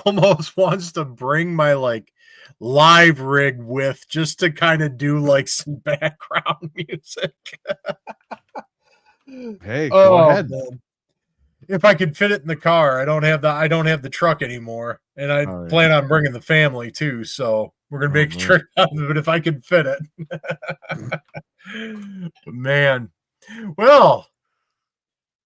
almost wants to bring my like live rig with just to kind of do like some background music. Hey, go ahead. Man. If I could fit it in the car, I don't have the truck anymore, and I plan on bringing the family too. So we're gonna make a trip out of it if I can fit it. Man, well,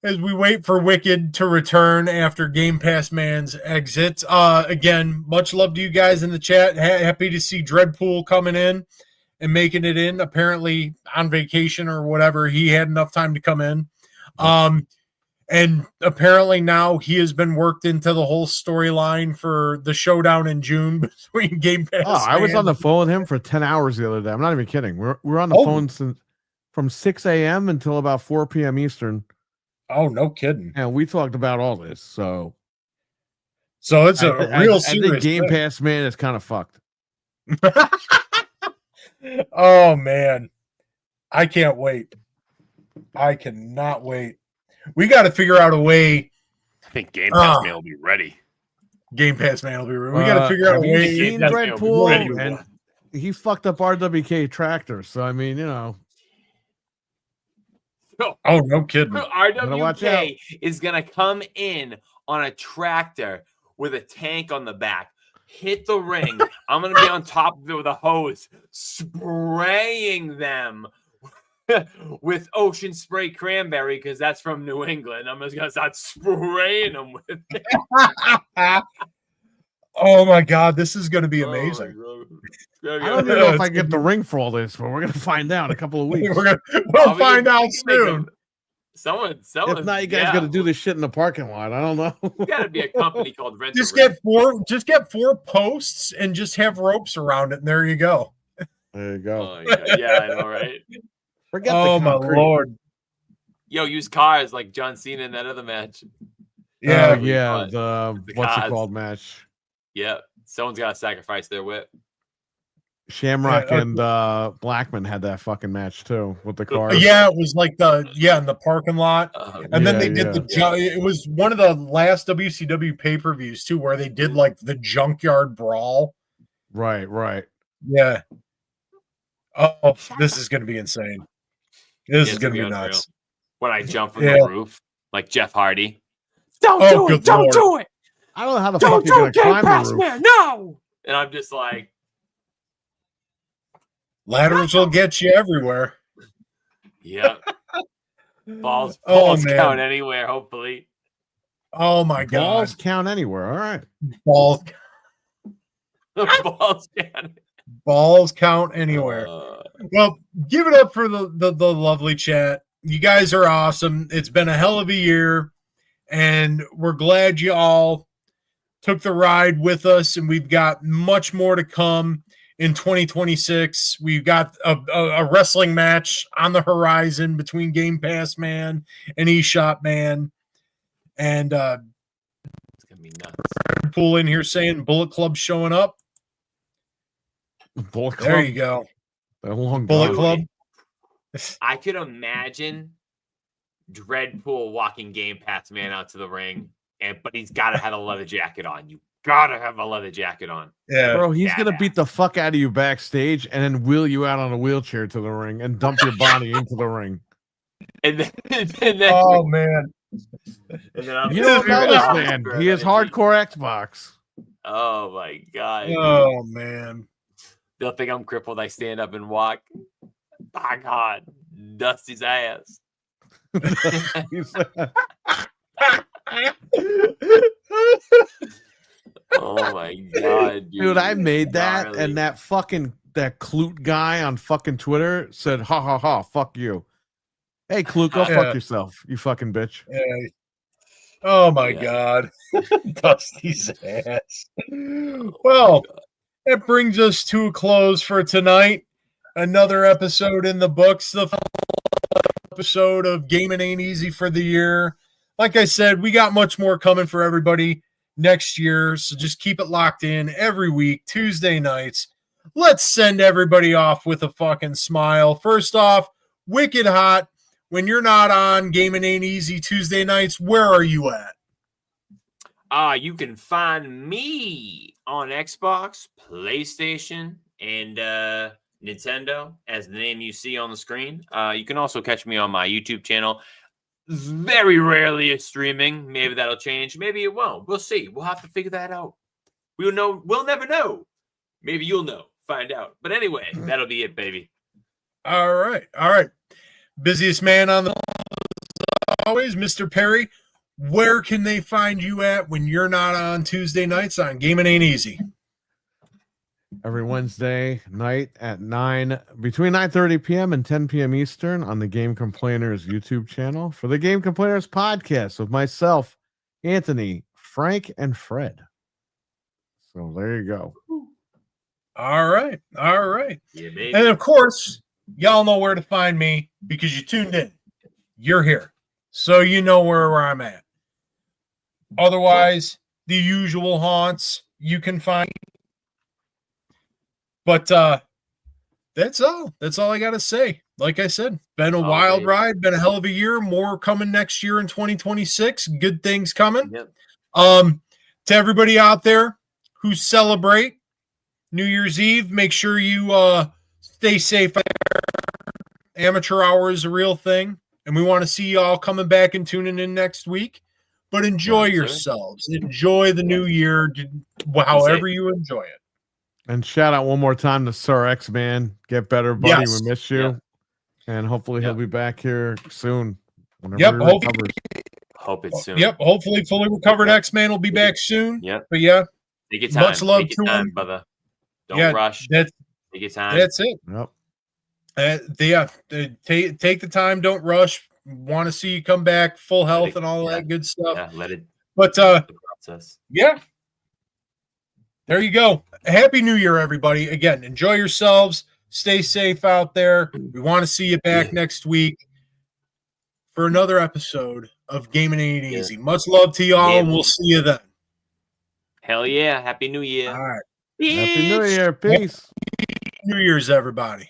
as we wait for Wicked to return after Game Pass Man's exit, again, much love to you guys in the chat. Happy to see Dreadpool coming in and making it in. Apparently on vacation or whatever, he had enough time to come in. And apparently now he has been worked into the whole storyline for the showdown in June between Game Pass. Oh, I was on the phone with him for 10 hours the other day. I'm not even kidding. We're on the phone from 6 a.m. until about 4 p.m. Eastern. Oh, no kidding. And we talked about all this. So it's a real serious I think Game Pass Man is kind of fucked. Oh, man. I can't wait. I cannot wait. We got to figure out a way. I think Game Pass Man will be ready. Game Pass Man will be ready. We got to figure out a way. Seen Dreadpool, and he fucked up RWK Tractor. So, I mean, you know. Oh, no kidding. RWK is going to come in on a tractor with a tank on the back, hit the ring. I'm going to be on top of it with a hose, spraying them with Ocean Spray Cranberry because that's from New England. I'm just going to start spraying them with it. Oh, my God. This is going to be amazing. I don't even know if I get the ring for all this, but we're going to find out in a couple of weeks. We'll find out soon. Someone. If not, you guys got to do this shit in the parking lot. I don't know. It's got to be a company called Rent. Just get four posts and just have ropes around it, and there you go. There you go. Oh, yeah, I know, right? Forget my Lord. Yo, use cars like John Cena in that other match. Yeah, the what's it called match? Yeah, someone's got to sacrifice their whip. Shamrock and Blackman had that fucking match too with the car. Yeah, it was like in the parking lot, and then they did it was one of the last WCW pay-per-views too, where they did like the junkyard brawl. Right. Yeah. Oh, this is gonna be insane. This is gonna be nuts. When I jump from the roof like Jeff Hardy. Don't do it! Don't do it! I don't know how the fuck you're gonna climb the roof. Man, no! And I'm just like, ladders will get you everywhere. Yep. Balls count anywhere, hopefully. Oh my God. Balls count anywhere. All right. Balls count. Balls count anywhere. Well, give it up for the lovely chat. You guys are awesome. It's been a hell of a year, and we're glad you all took the ride with us, and we've got much more to come in 2026. We've got a wrestling match on the horizon between Game Pass Man and eShop Man. And It's gonna be nuts. Pool in here saying Bullet Club showing up. Bullet Club. There you go. That long Bullet gone. Club. I could imagine Dreadpool walking Game Pass Man out to the ring, but he's got to have a leather jacket on. You gotta have a leather jacket on. Yeah, Bro, he's Badass. gonna beat the fuck out of you backstage and then wheel you out on a wheelchair to the ring and dump your body into the ring. And then oh man. And then You don't know this man. He is hardcore Xbox. Oh my god. Oh man. They'll think I'm crippled. I stand up and walk. My god. Dusty's ass. Oh my god, dude! I made that, and that Clute guy on fucking Twitter said, "Ha ha ha, fuck you." Hey, Clute, go fuck yourself, you fucking bitch. Yeah. Oh my god, Dusty's ass. Well, that brings us to a close for tonight. Another episode in the books. The episode of Gamin' Ain't Easy for the year. Like I said, we got much more coming for everybody next year, so just keep it locked in every week, Tuesday nights. Let's send everybody off with a fucking smile. First off, wicked hot. When you're not on Gamin' Ain't Easy Tuesday nights, where are you at? You can find me on Xbox, PlayStation, and Nintendo, as the name you see on the screen. You can also catch me on my YouTube channel. Very rarely is streaming. Maybe that'll change. Maybe it won't. We'll see. We'll have to figure that out. We'll know. We'll never know. Maybe you'll know. Find out. But anyway, that'll be it, baby. All right. All right. Busiest man on the always, Mr. Perry. Where can they find you at when you're not on Tuesday nights on Gamin' Ain't Easy? Every Wednesday night at between 9:30 p.m. and 10 p.m. Eastern on the Game Complainers YouTube channel for the Game Complainers podcast with myself, Anthony, Frank, and Fred. So there you go. All right. All right. Yeah, baby. And of course, y'all know where to find me because you tuned in. You're here. So you know where I'm at. Otherwise, the usual haunts you can find. But that's all. That's all I got to say. Like I said, been a wild ride, been a hell of a year. More coming next year in 2026. Good things coming. Yep. To everybody out there who celebrate New Year's Eve, make sure you stay safe. Amateur hour is a real thing, and we want to see you all coming back and tuning in next week. But enjoy yourselves. Enjoy the new year, however you enjoy it. And shout out one more time to Sir X Man. Get better, buddy. Yes. We miss you. Yep. And hopefully he'll be back here soon. Yep. Hope it's soon. Yep. Hopefully fully recovered X-Man will be back soon. Yep. But yeah. Take your time. Much love Take your to time, him. brother. Don't rush. Take your time. That's it. Yep. Take the time. Don't rush. Want to see you come back full health and all that good stuff. Yeah, let it. But process. Yeah. There you go. Happy New Year, everybody. Again, enjoy yourselves. Stay safe out there. We want to see you back next week for another episode of Gamin' Ain't Easy. Much love to y'all, and we'll see you then. Hell yeah. Happy New Year. All right. Happy New Year. Peace. New Year's, everybody.